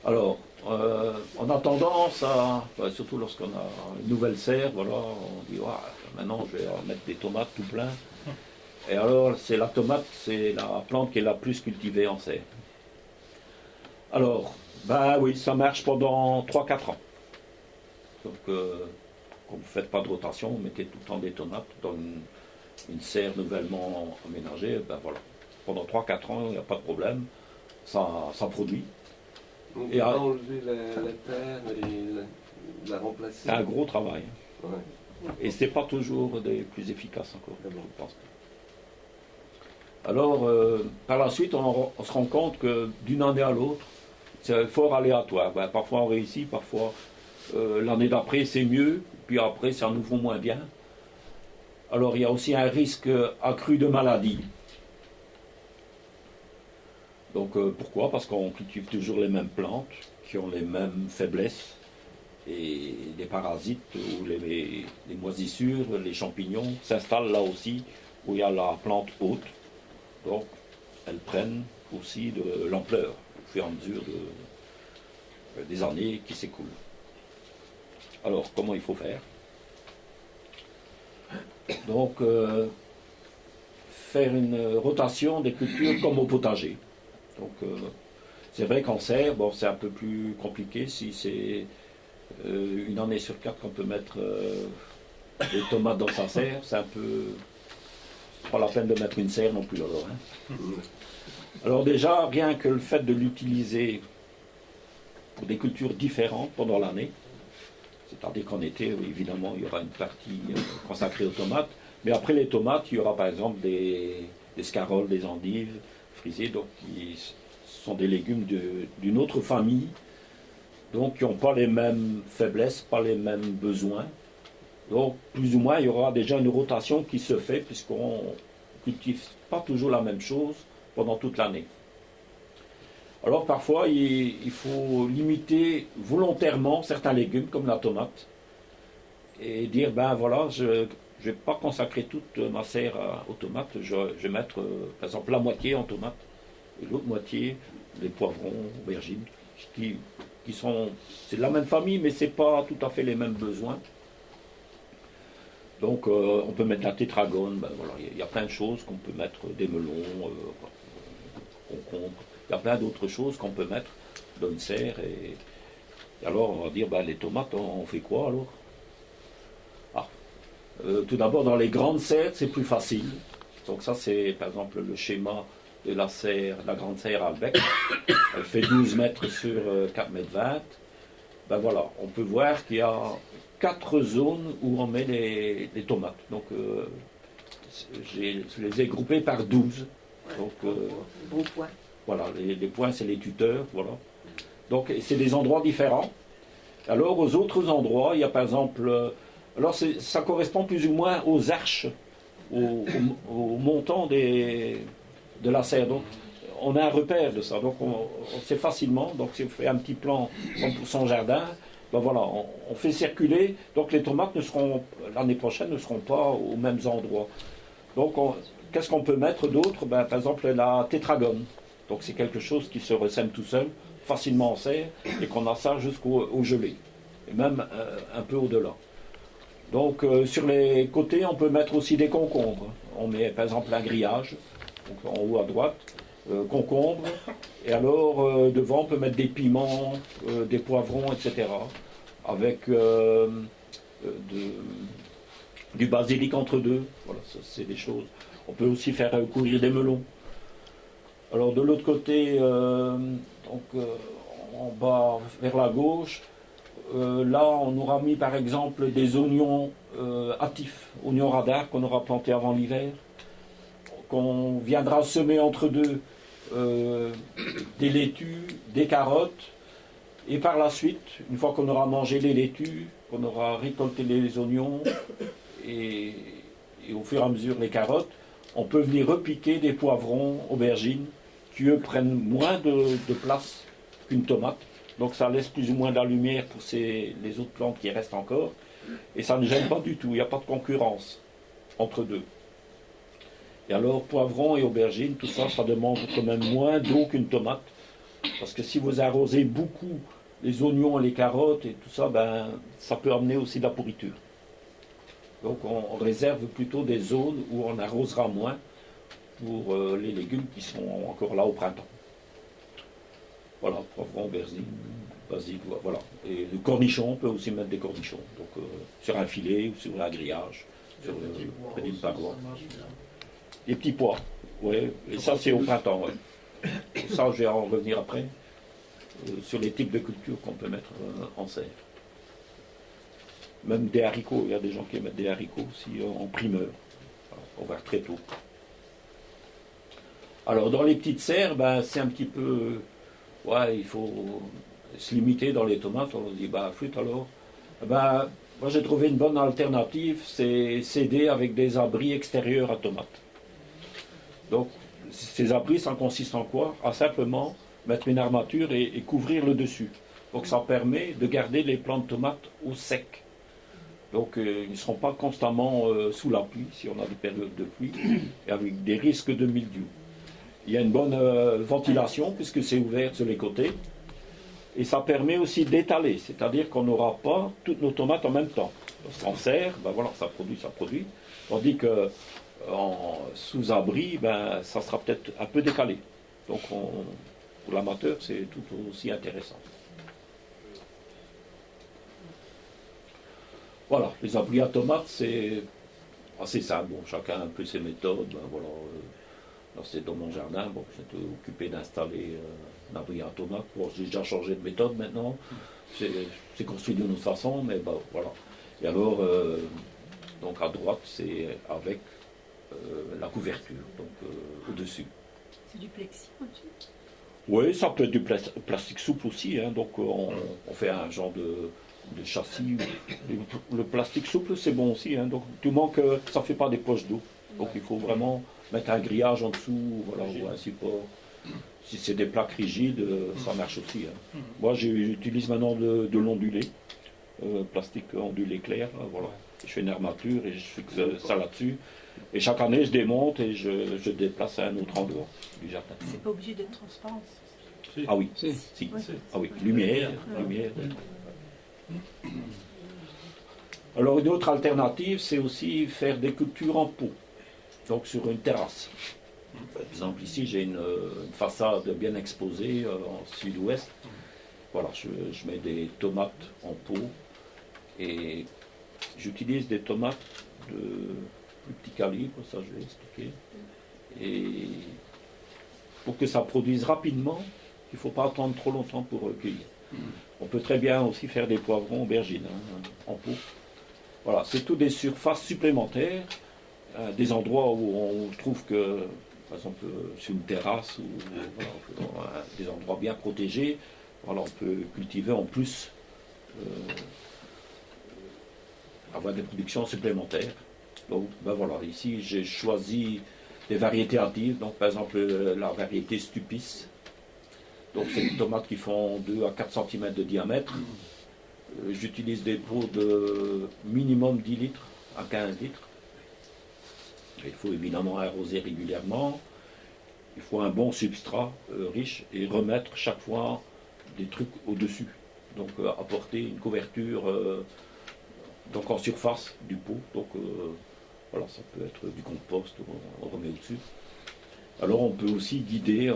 Alors, on a tendance à, surtout lorsqu'on a une nouvelle serre, voilà, on dit maintenant je vais mettre des tomates tout plein. Et alors c'est la tomate, c'est la plante qui est la plus cultivée en serre. Alors, oui, ça marche pendant 3-4 ans. Donc, quand vous ne faites pas de rotation, vous mettez tout le temps des tomates dans une serre nouvellement aménagée, voilà. Pendant 3-4 ans, il n'y a pas de problème, ça produit. Donc, et enlever la terre et la remplacer. C'est un gros travail. Ouais. Et c'est pas toujours des plus efficaces encore, je pense. Alors, par la suite, on se rend compte que d'une année à l'autre, c'est fort aléatoire. Parfois on réussit, parfois l'année d'après c'est mieux, puis après c'est à nouveau moins bien. Alors il y a aussi un risque accru de maladie. Donc pourquoi? Parce qu'on cultive toujours les mêmes plantes, qui ont les mêmes faiblesses, et les parasites ou les moisissures, les champignons s'installent là aussi où il y a la plante haute. Donc elles prennent aussi de l'ampleur au fur et à mesure des années qui s'écoulent. Alors comment il faut faire? Donc faire une rotation des cultures comme au potager. Donc c'est vrai qu'en serre, c'est un peu plus compliqué si c'est une année sur 4 qu'on peut mettre des tomates dans sa serre, c'est un peu pas la peine de mettre une serre non plus alors. Alors déjà, rien que le fait de l'utiliser pour des cultures différentes pendant l'année, c'est-à-dire qu'en été, évidemment, il y aura une partie consacrée aux tomates, mais après les tomates, il y aura par exemple des scaroles, des endives frisées, donc qui sont des légumes d'une autre famille, donc qui n'ont pas les mêmes faiblesses, pas les mêmes besoins. Donc plus ou moins, il y aura déjà une rotation qui se fait, puisqu'on ne cultive pas toujours la même chose pendant toute l'année. Alors parfois, il faut limiter volontairement certains légumes, comme la tomate, et dire, voilà, je ne vais pas consacrer toute ma serre aux tomates, je vais mettre, par exemple, la moitié en tomates, et l'autre moitié, les poivrons, aubergines, qui sont, c'est de la même famille, mais ce n'est pas tout à fait les mêmes besoins. Donc on peut mettre la tétragone, voilà, il y a plein de choses qu'on peut mettre, des melons, concombres, il y a plein d'autres choses qu'on peut mettre dans une serre. Et alors on va dire, les tomates, on fait quoi alors? Tout d'abord, dans les grandes serres, c'est plus facile. Donc ça, c'est par exemple le schéma de la serre, la grande serre à Albec. Elle fait 12 mètres sur 4 mètres 20. Voilà, on peut voir qu'il y a 4 zones où on met les tomates. Donc je les ai groupées par 12. Donc, bon point. Voilà, les points c'est les tuteurs. Voilà. Donc c'est des endroits différents. Alors aux autres endroits, il y a par exemple... alors ça correspond plus ou moins aux arches, au montant de la serre. Donc on a un repère de ça. Donc on sait facilement, donc si on fait un petit plan comme pour son jardin, Ben voilà, on fait circuler, donc les tomates l'année prochaine ne seront pas aux mêmes endroits. Donc qu'est-ce qu'on peut mettre d'autre? Ben, par exemple la tétragone. Donc c'est quelque chose qui se ressème tout seul, facilement en serre, et qu'on a ça jusqu'au gelé, et même un peu au-delà. Donc sur les côtés, on peut mettre aussi des concombres. On met par exemple un grillage, donc en haut à droite, concombre, et alors devant on peut mettre des piments, des poivrons, etc. Avec du basilic entre deux. Voilà, ça, c'est des choses. On peut aussi faire courir des melons. Alors de l'autre côté, en bas vers la gauche, là on aura mis par exemple des oignons hâtifs, oignons radar qu'on aura plantés avant l'hiver, qu'on viendra semer entre deux des laitues, des carottes, et par la suite, une fois qu'on aura mangé les laitues, qu'on aura récolté les oignons et au fur et à mesure les carottes, on peut venir repiquer des poivrons, aubergines, qui eux prennent moins de place qu'une tomate. Donc ça laisse plus ou moins de la lumière pour les autres plantes qui restent encore. Et ça ne gêne pas du tout, il n'y a pas de concurrence entre deux. Et alors poivrons et aubergines, tout ça, ça demande quand même moins d'eau qu'une tomate. Parce que si vous arrosez beaucoup les oignons et les carottes et tout ça, ben, ça peut amener aussi de la pourriture. Donc on réserve plutôt des zones où on arrosera moins pour les légumes qui sont encore là au printemps. Voilà, poivron, aubergine, basilic, voilà. Et le cornichon, on peut aussi mettre des cornichons. Donc sur un filet ou sur un grillage, sur près d'une paroi. Les petits pois, oui. Et ça c'est au printemps, ouais. Et ça je vais en revenir après, sur les types de cultures qu'on peut mettre en serre. Même des haricots, il y a des gens qui mettent des haricots aussi en primeur. Voilà, on va très tôt. Alors dans les petites serres, ben, c'est un petit peu... Ouais, il faut se limiter dans les tomates. On se dit, bah flûte alors. Ben, moi j'ai trouvé une bonne alternative, c'est s'aider avec des abris extérieurs à tomates. Donc ces abris, ça consiste en quoi? À simplement mettre une armature et couvrir le dessus. Donc ça permet de garder les plants de tomates au sec. Donc ils ne seront pas constamment sous la pluie, si on a des périodes de pluie, et avec des risques de mildiou. Il y a une bonne ventilation, puisque c'est ouvert sur les côtés, et ça permet aussi d'étaler, c'est-à-dire qu'on n'aura pas toutes nos tomates en même temps. Parce qu'en serre, ben voilà, ça produit, tandis que sous abri, ben, ça sera peut-être un peu décalé. Donc pour l'amateur, c'est tout aussi intéressant. Voilà, les abris à tomates, c'est assez simple. Bon, chacun a un peu ses méthodes. Ben, voilà, là, c'est dans mon jardin. Bon, j'étais occupé d'installer un abri à tomates. Bon, j'ai déjà changé de méthode maintenant. C'est construit d'une autre façon, mais ben, voilà. Et alors, donc à droite, c'est avec la couverture, donc au-dessus. C'est du plexi au-dessus? Oui, ça peut être du plastique souple aussi. Hein, donc on fait un genre de châssis. Le plastique souple, c'est bon aussi. Hein, donc du moment que ça ne fait pas des poches d'eau. Donc il faut vraiment mettre un grillage en dessous, voilà, ou un support. Si c'est des plaques rigides, ça marche aussi. Hein. Moi, j'utilise maintenant de l'ondulé, plastique ondulé clair. Voilà. Je fais une armature et je fixe ça là-dessus. Et chaque année, je démonte et je déplace à un autre endroit du jardin. C'est pas obligé d'être transparent. Ah oui, Si. si. Ouais. Ah oui, lumière. Alors une autre alternative, c'est aussi faire des cultures en pot, donc sur une terrasse. Par exemple, ici, j'ai une façade bien exposée en sud-ouest. Voilà, je mets des tomates en pot et j'utilise des tomates de plus petit calibre, ça je vais expliquer. Et pour que ça produise rapidement, il ne faut pas attendre trop longtemps pour recueillir. On peut très bien aussi faire des poivrons aubergines en pot. Voilà, c'est tout des surfaces supplémentaires, des endroits où on trouve que, par exemple, sur une terrasse ou voilà, des endroits bien protégés, voilà, on peut cultiver en plus, avoir des productions supplémentaires. Donc, ben voilà, ici j'ai choisi des variétés hâtives, donc par exemple la variété Stupis. Donc c'est des tomates qui font 2 à 4 cm de diamètre J'utilise des pots de minimum 10 litres à 15 litres. Il faut évidemment arroser régulièrement. Il faut un bon substrat riche et remettre chaque fois des trucs au-dessus. Donc apporter une couverture donc en surface du pot. Donc voilà, ça peut être du compost, on remet au-dessus. Alors on peut aussi guider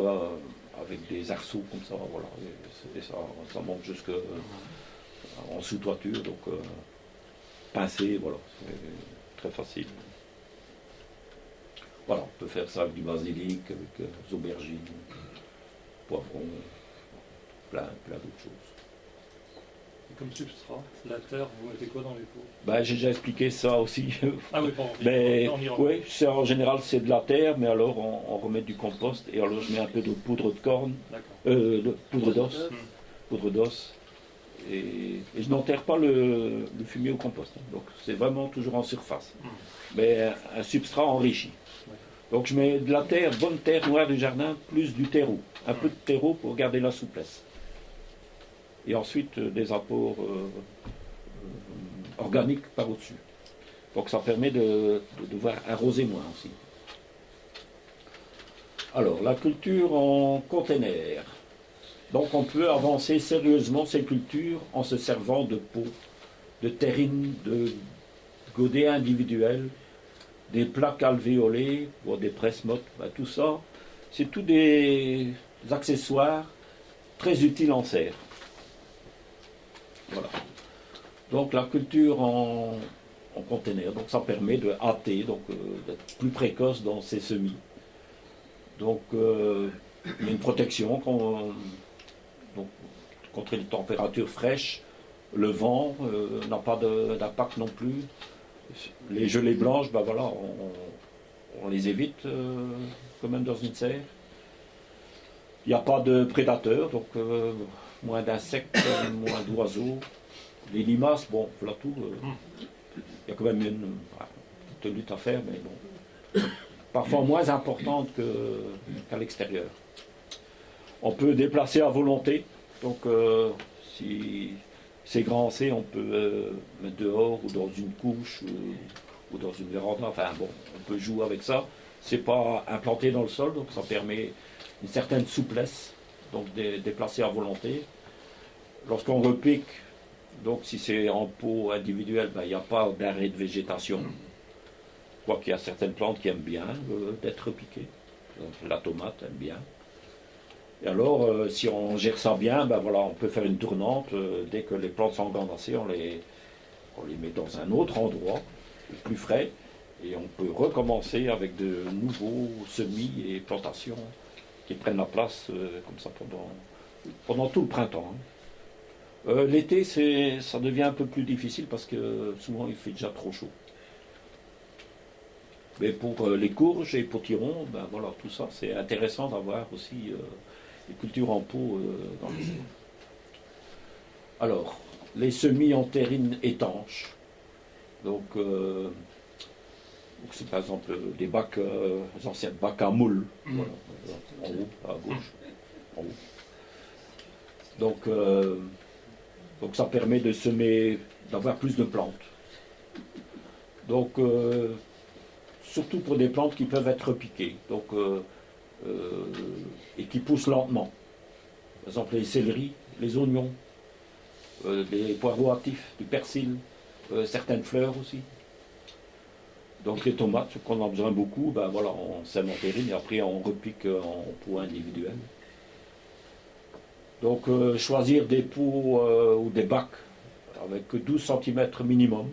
avec des arceaux comme ça, voilà. Et ça monte jusque en sous-toiture, donc pincer, voilà, c'est très facile. Voilà, on peut faire ça avec du basilic, avec des aubergines, poivrons, plein d'autres choses. Et comme substrat, la terre, vous mettez quoi dans les pots? Ben, j'ai déjà expliqué ça aussi. Ah oui, pardon. Mais On y revient. oui, en général c'est de la terre, mais alors on remet du compost et alors je mets un peu de poudre de corne, D'accord. de poudre d'os, et je n'enterre pas le fumier au compost. Hein. Donc c'est vraiment toujours en surface, mais un substrat enrichi. Donc je mets de la terre, bonne terre noire du jardin, plus du terreau, un peu de terreau pour garder la souplesse. Et ensuite des apports organiques par au-dessus. Donc ça permet de devoir arroser moins aussi. Alors, la culture en container. Donc on peut avancer sérieusement ces cultures en se servant de pots, de terrines, de godets individuels, des plaques alvéolées, ou des presse-mottes, ben, tout ça, c'est tous des accessoires très utiles en serre. Voilà. Donc la culture en container, donc ça permet de hâter, donc d'être plus précoce dans ses semis. Donc il y a une protection contre les températures fraîches, le vent n'a pas d'impact non plus. Les gelées blanches, ben voilà, on les évite quand même dans une serre. Il n'y a pas de prédateurs, donc moins d'insectes, moins d'oiseaux. Les limaces, bon, voilà tout. Il y a quand même une petite lutte à faire, mais bon. Parfois moins importante qu'à l'extérieur. On peut déplacer à volonté, donc si c'est grand C, on peut mettre dehors ou dans une couche ou dans une véranda. Enfin bon, on peut jouer avec ça. C'est pas implanté dans le sol, donc ça permet une certaine souplesse, donc de déplacer à volonté. Lorsqu'on repique, donc si c'est en pot individuel, ben, il n'y a pas d'arrêt de végétation. Quoiqu'il y a certaines plantes qui aiment bien d'être repiquées. La tomate aime bien. Et alors, si on gère ça bien, ben voilà, on peut faire une tournante. Dès que les plantes sont engrandacées, on les met dans un autre endroit, plus frais, et on peut recommencer avec de nouveaux semis et plantations qui prennent la place comme ça pendant tout le printemps. Hein. L'été, ça devient un peu plus difficile parce que souvent il fait déjà trop chaud. Mais pour les courges et les potirons, ben voilà, tout ça, c'est intéressant d'avoir aussi les cultures en pot dans les serres. Alors, les semis en terrine étanches. Donc c'est par exemple des bacs, des anciens bacs à moules, voilà, en haut, à gauche, en haut. Donc ça permet de semer, d'avoir plus de plantes. Donc surtout pour des plantes qui peuvent être repiquées, donc et qui poussent lentement. Par exemple les céleris, les oignons, les poireaux actifs, du persil, certaines fleurs aussi. Donc les tomates, ce qu'on a besoin beaucoup, ben voilà, on sème en terrine et après on repique en pot individuel. Donc choisir des pots ou des bacs avec 12 cm minimum.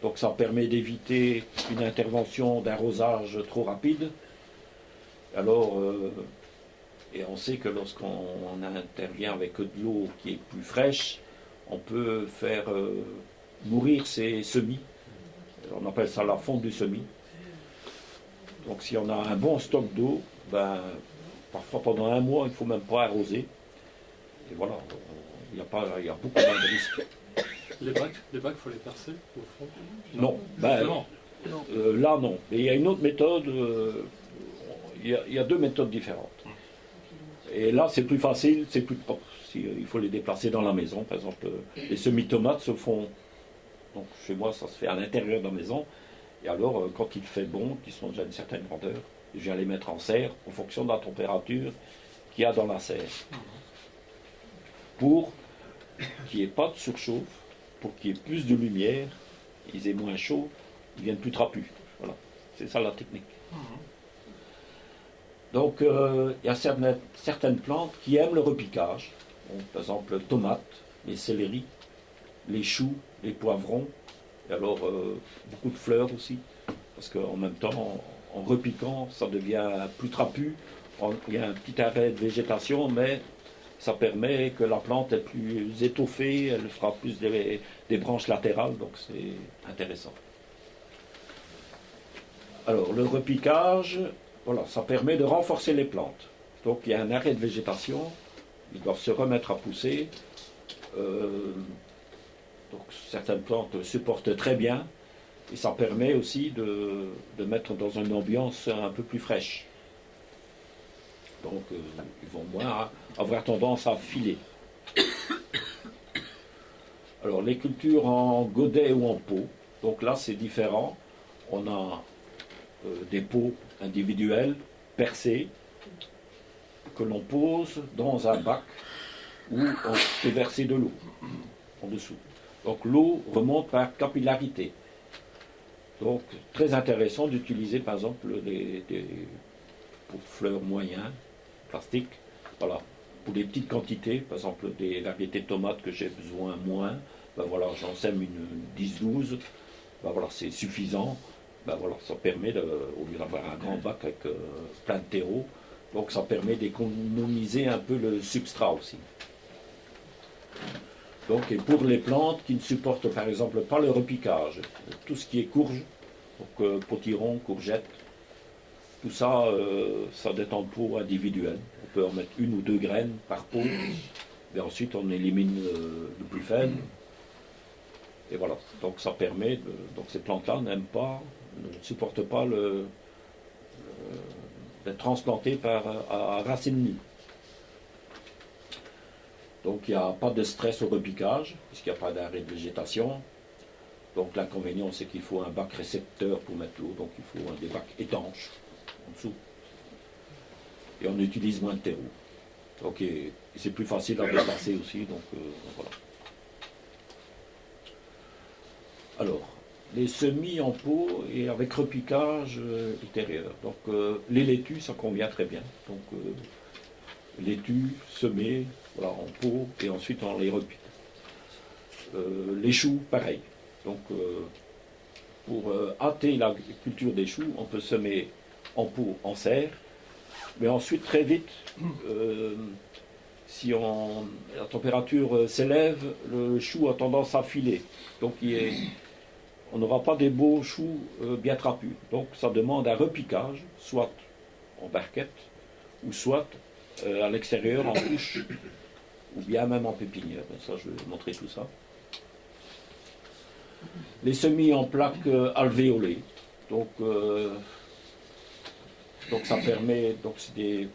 Donc ça permet d'éviter une intervention d'arrosage trop rapide. Alors, et on sait que lorsqu'on intervient avec de l'eau qui est plus fraîche, on peut faire mourir ses semis. On appelle ça la fonte du semis. Donc si on a un bon stock d'eau, ben, parfois pendant un mois, il ne faut même pas arroser. Et voilà, il y a beaucoup moins de risques. Les bacs, il faut les percer au fond? Non, ben, là non. Mais il y a une autre méthode, il y a deux méthodes différentes. Et là, c'est plus facile, c'est plus propre. Il faut les déplacer dans la maison. Par exemple, les semis-tomates se font, donc chez moi, ça se fait à l'intérieur de la maison. Et alors, quand il fait bon, qu'ils sont déjà d'une certaine grandeur, je viens les mettre en serre en fonction de la température qu'il y a dans la serre. Pour qu'il n'y ait pas de surchauffe, pour qu'il y ait plus de lumière, ils aient moins chaud, ils viennent plus trapus. Voilà, c'est ça la technique. Donc, il y a certaines plantes qui aiment le repiquage. Bon, par exemple, les tomates, les céleris, les choux, les poivrons, et alors beaucoup de fleurs aussi, parce qu'en même temps, en repiquant, ça devient plus trapu. Il y a un petit arrêt de végétation, mais ça permet que la plante est plus étoffée, elle fera plus des branches latérales, donc c'est intéressant. Alors, le repiquage, voilà, ça permet de renforcer les plantes. Donc, il y a un arrêt de végétation, ils doivent se remettre à pousser. Donc, certaines plantes supportent très bien, et ça permet aussi de mettre dans une ambiance un peu plus fraîche. Donc, ils vont moins avoir tendance à filer. Alors, les cultures en godet ou en pot, donc là, c'est différent. On a des pots individuels, percés, que l'on pose dans un bac où on fait verser de l'eau en dessous. Donc, l'eau remonte par capillarité. Donc, très intéressant d'utiliser, par exemple, des pots de fleurs moyens, plastique, voilà, pour des petites quantités, par exemple des variétés de tomates que j'ai besoin moins, ben voilà, j'en sème une 10-12, ben voilà, c'est suffisant, ben voilà, ça permet, au lieu d'avoir un grand bac avec plein de terreau, donc ça permet d'économiser un peu le substrat aussi. Donc, et pour les plantes qui ne supportent par exemple pas le repiquage, tout ce qui est courge, donc potiron, courgette, tout ça, ça détend de pot individuel. On peut en mettre une ou deux graines par pot, et ensuite on élimine le plus faible. Et voilà, donc ça permet, donc ces plantes-là ne supportent pas d'être transplantées à racines nues. Donc il n'y a pas de stress au repiquage, puisqu'il n'y a pas d'arrêt de végétation. Donc l'inconvénient, c'est qu'il faut un bac récepteur pour mettre l'eau, donc il faut des bacs étanches en dessous. Et on utilise moins de terreau. Donc et c'est plus facile à déplacer aussi, donc voilà. Alors, les semis en pot et avec repiquage ultérieur. Donc les laitues, ça convient très bien. Donc laitues semées, voilà, en pot, et ensuite on les repique. Les choux, pareil. Donc pour hâter la culture des choux, on peut semer en pot, en serre, mais ensuite très vite, si la température s'élève, le chou a tendance à filer. Donc on n'aura pas des beaux choux bien trapus. Donc ça demande un repiquage, soit en barquette, ou soit à l'extérieur en couche, ou bien même en pépinière. Ça, je vais vous montrer tout ça. Les semis en plaques alvéolées. Donc ça permet, donc c'est des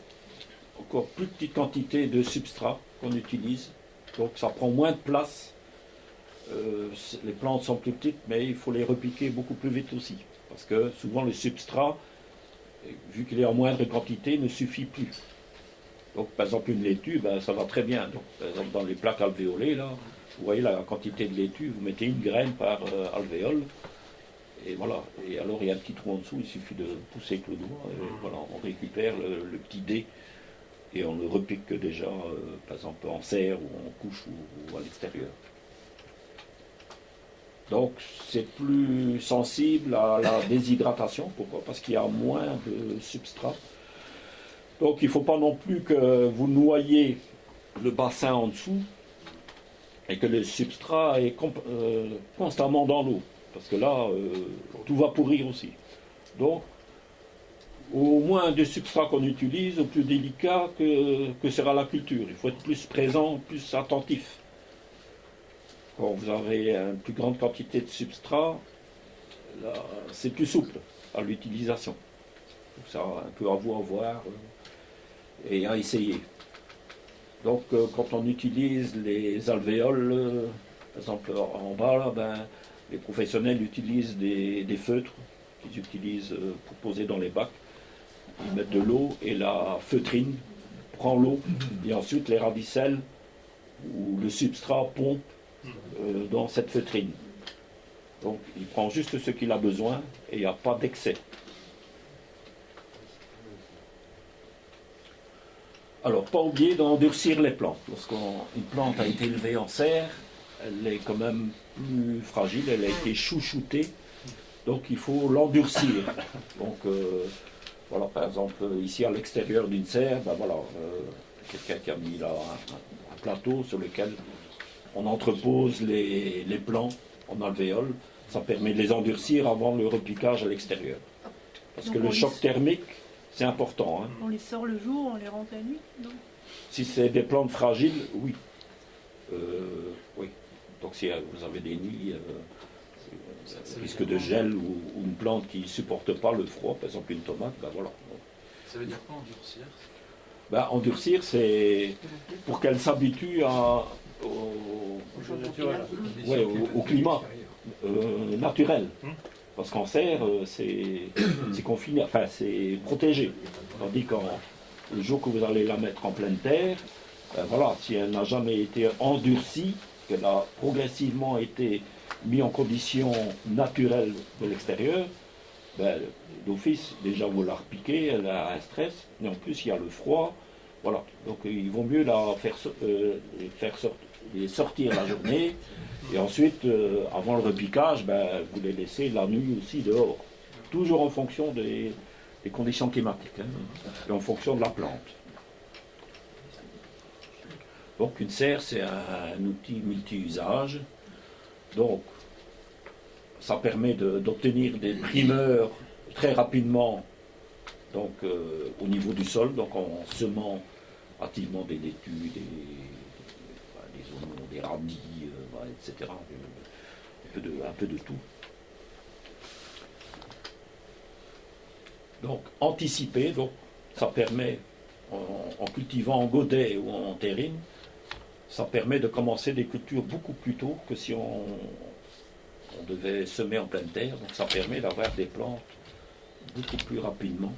encore plus petites quantités de substrat qu'on utilise. Donc ça prend moins de place. Les plantes sont plus petites, mais il faut les repiquer beaucoup plus vite aussi. Parce que souvent le substrat, vu qu'il est en moindre quantité, ne suffit plus. Donc par exemple une laitue, ben, ça va très bien. Donc, par exemple dans les plaques alvéolées, là, vous voyez la quantité de laitue, vous mettez une graine par alvéole. Et voilà. Et alors il y a un petit trou en dessous, il suffit de pousser avec le doigt. Et voilà, on récupère le petit dé et on le repique déjà, par exemple en serre ou en couche ou à l'extérieur. Donc c'est plus sensible à la déshydratation. Pourquoi? Parce qu'il y a moins de substrat. Donc il ne faut pas non plus que vous noyez le bassin en dessous et que le substrat est constamment dans l'eau. Parce que là, tout va pourrir aussi. Donc, au moins de substrat qu'on utilise, au plus délicat que sera la culture. Il faut être plus présent, plus attentif. Quand vous avez une plus grande quantité de substrat, là, c'est plus souple à l'utilisation. Donc ça, un peu à vous à voir et à essayer. Donc quand on utilise les alvéoles, par exemple en bas, là, ben, les professionnels utilisent des feutres qu'ils utilisent pour poser dans les bacs. Ils mettent de l'eau et la feutrine prend l'eau et ensuite les radicelles ou le substrat pompe dans cette feutrine. Donc il prend juste ce qu'il a besoin et il n'y a pas d'excès. Alors, pas oublier d'endurcir les plantes. Lorsqu'une plante a été élevée en serre, elle est quand même plus fragile, elle a été chouchoutée, donc il faut l'endurcir. Donc, voilà, par exemple, ici à l'extérieur d'une serre, ben voilà, quelqu'un qui a mis là un plateau sur lequel on entrepose les plants en alvéole. Ça permet de les endurcir avant le repiquage à l'extérieur. Parce Donc que le choc thermique, c'est important. Hein. On les sort le jour, on les rentre la nuit, non? Si c'est des plantes fragiles, oui. Oui. Donc si vous avez des nids, risque de gel ou une plante qui ne supporte pas le froid, par exemple une tomate, ben voilà. Ça veut dire quoi endurcir? Ben, endurcir, c'est pour qu'elle s'habitue au climat naturel. Parce qu'en serre, c'est confiné, enfin c'est protégé. Tandis que le jour que vous allez la mettre en pleine terre, ben voilà, si elle n'a jamais été endurcie, qu'elle a progressivement été mise en condition naturelle de l'extérieur, ben, d'office, déjà vous la repiquez, elle a un stress, et en plus il y a le froid, voilà. Donc il vaut mieux la les sortir la journée, et ensuite, avant le repiquage, ben, vous les laissez la nuit aussi dehors. Toujours en fonction des conditions climatiques, hein, et en fonction de la plante. Donc une serre, c'est un outil multi-usage. Donc, ça permet d'obtenir des primeurs très rapidement, donc, au niveau du sol, donc en semant activement des laitues, des oignons, des radis, etc. Un peu de tout. Donc, anticiper, donc, ça permet, en cultivant en godet ou en terrine, ça permet de commencer des cultures beaucoup plus tôt que si on devait semer en pleine terre. Donc, ça permet d'avoir des plantes beaucoup plus rapidement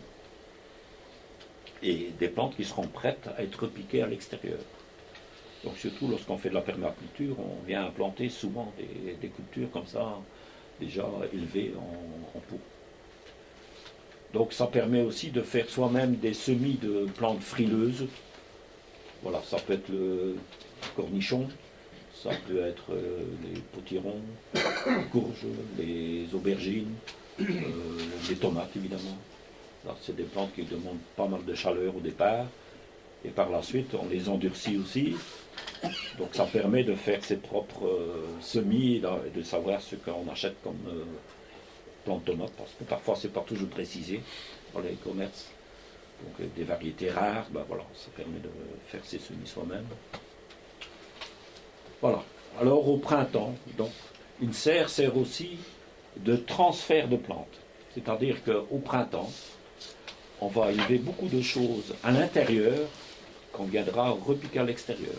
et des plantes qui seront prêtes à être repiquées à l'extérieur. Donc surtout lorsqu'on fait de la permaculture, on vient implanter souvent des cultures comme ça, déjà élevées en pot. Donc ça permet aussi de faire soi-même des semis de plantes frileuses. Voilà, ça peut être le cornichon, ça peut être les potirons, les courges, les aubergines, les tomates évidemment. Alors, c'est des plantes qui demandent pas mal de chaleur au départ. Et par la suite, on les endurcit aussi. Donc ça permet de faire ses propres semis et de savoir ce qu'on achète comme plante de tomate. Parce que parfois, c'est pas toujours précisé dans les commerces. Donc des variétés rares, ben voilà, ça permet de faire ses semis soi-même. Voilà. Alors au printemps, donc, une serre sert aussi de transfert de plantes. C'est-à-dire qu'au printemps, on va élever beaucoup de choses à l'intérieur qu'on viendra repiquer à l'extérieur.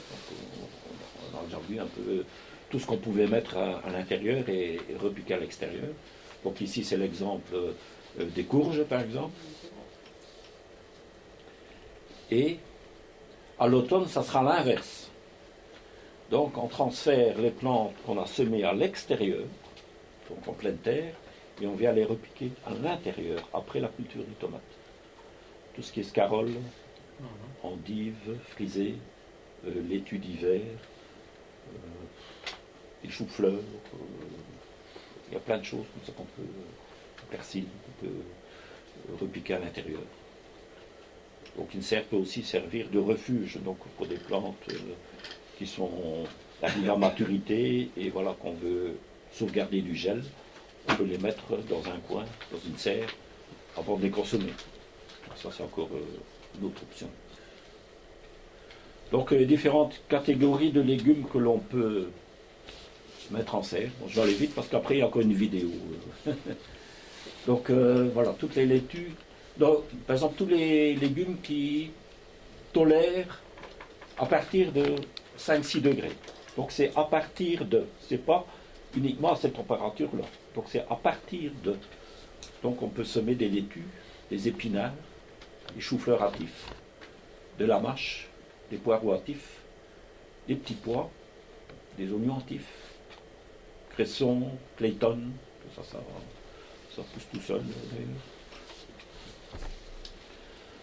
On a déjà vu un peu tout ce qu'on pouvait mettre à l'intérieur et repiquer à l'extérieur. Donc ici c'est l'exemple des courges par exemple. Et à l'automne ça sera l'inverse. Donc on transfère les plantes qu'on a semées à l'extérieur, donc en pleine terre, et on vient les repiquer à l'intérieur après la culture des tomates. Tout ce qui est scarole, endive, frisée, laitue d'hiver, les choux-fleurs, il y a plein de choses comme ça qu'on peut, persil, qu'on peut repiquer à l'intérieur. Donc une serre peut aussi servir de refuge donc, pour des plantes qui sont arrivées à maturité et voilà qu'on veut sauvegarder du gel. On peut les mettre dans un coin, dans une serre, avant de les consommer. Ça, c'est encore une autre option. Donc, les différentes catégories de légumes que l'on peut mettre en serre. Bon, je vais aller vite parce qu'après, il y a encore une vidéo. Donc, voilà, toutes les laitues. Donc, par exemple, tous les légumes qui tolèrent à partir de 5-6 degrés. Donc c'est à partir de, c'est pas uniquement à cette température-là. Donc c'est à partir de. Donc on peut semer des laitues, des épinards, des choux-fleurs hâtifs, de la mâche, des poireaux hâtifs, des petits pois, des oignons hâtifs, cresson, clayton, ça pousse tout seul d'ailleurs.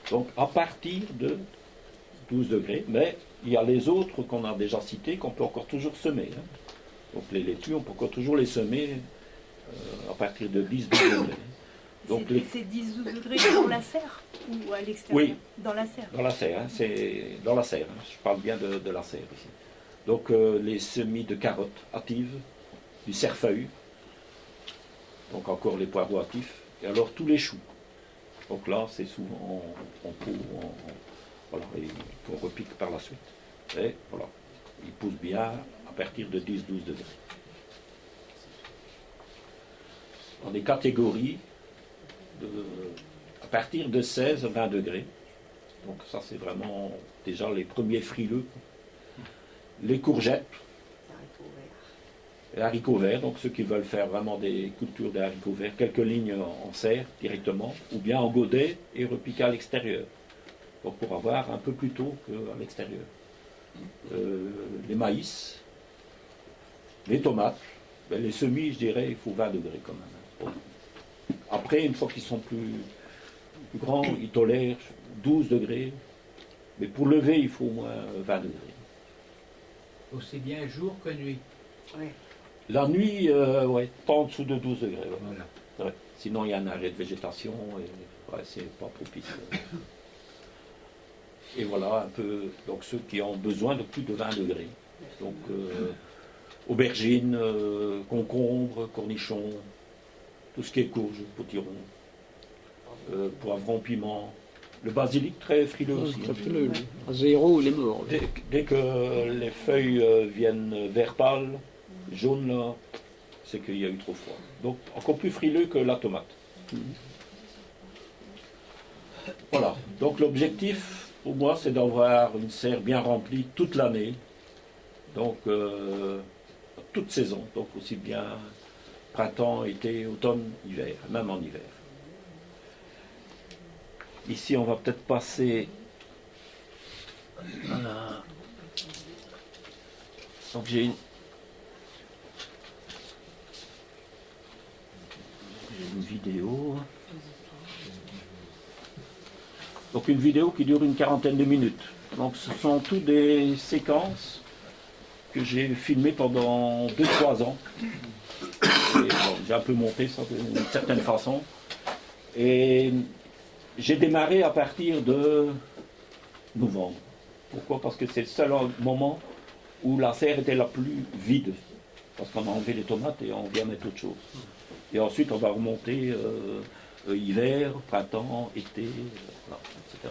Donc à partir de 12 degrés, mais il y a les autres qu'on a déjà cités qu'on peut encore toujours semer. Hein. Donc les laitues, on peut encore toujours les semer à partir de 10-12 degrés. Donc c'est 10-12 degrés dans la serre ou à l'extérieur? Oui. Dans la serre. Dans la serre, hein, c'est dans la serre. Hein, je parle bien de la serre ici. Donc les semis de carottes hâtives, du cerfeuil, donc encore les poireaux hâtifs, et alors tous les choux. Donc là, c'est souvent en pot, voilà, et qu'on repique par la suite. Et voilà, ils poussent bien à partir de 10-12 degrés. Dans des catégories à partir de 16-20 degrés. Donc ça, c'est vraiment déjà les premiers frileux. Les courgettes, les haricots verts, donc ceux qui veulent faire vraiment des cultures de haricots verts, quelques lignes en serre directement, ou bien en godet et repiquer à l'extérieur. Donc pour avoir un peu plus tôt qu'à l'extérieur. Les maïs, les tomates, ben les semis, je dirais, il faut 20 degrés quand même. Bon. Après, une fois qu'ils sont plus grands, ils tolèrent 12 degrés, mais pour lever, il faut au moins 20 degrés. Aussi bien jour que nuit. Oui. La nuit, ouais, pas en dessous de 12 degrés. Ouais. Voilà. Ouais. Sinon, il y a un arrêt de végétation et ouais, c'est pas propice. Et voilà un peu donc ceux qui ont besoin de plus de 20 degrés. Donc aubergines, concombres, cornichons, tout ce qui est courge, potiron, poivron, piment. Le basilic très frileux aussi. Très frileux, lui. À 0, il est mort. Dès que les feuilles viennent vert pâle, jaune là, c'est qu'il y a eu trop froid. Donc encore plus frileux que la tomate. Voilà. Donc l'objectif pour moi c'est d'avoir une serre bien remplie toute l'année. Donc toute saison. Donc aussi bien printemps, été, automne, hiver, même en hiver. Ici, on va peut-être passer à la... Donc j'ai une vidéo. Donc une vidéo qui dure une quarantaine de minutes. Donc ce sont toutes des séquences que j'ai filmées pendant 2-3 ans. Et, bon, j'ai un peu monté ça d'une certaine façon. Et j'ai démarré à partir de novembre. Pourquoi? Parce que c'est le seul moment où la serre était la plus vide. Parce qu'on a enlevé les tomates et on vient mettre autre chose. Et ensuite, on va remonter hiver, printemps, été, voilà, etc.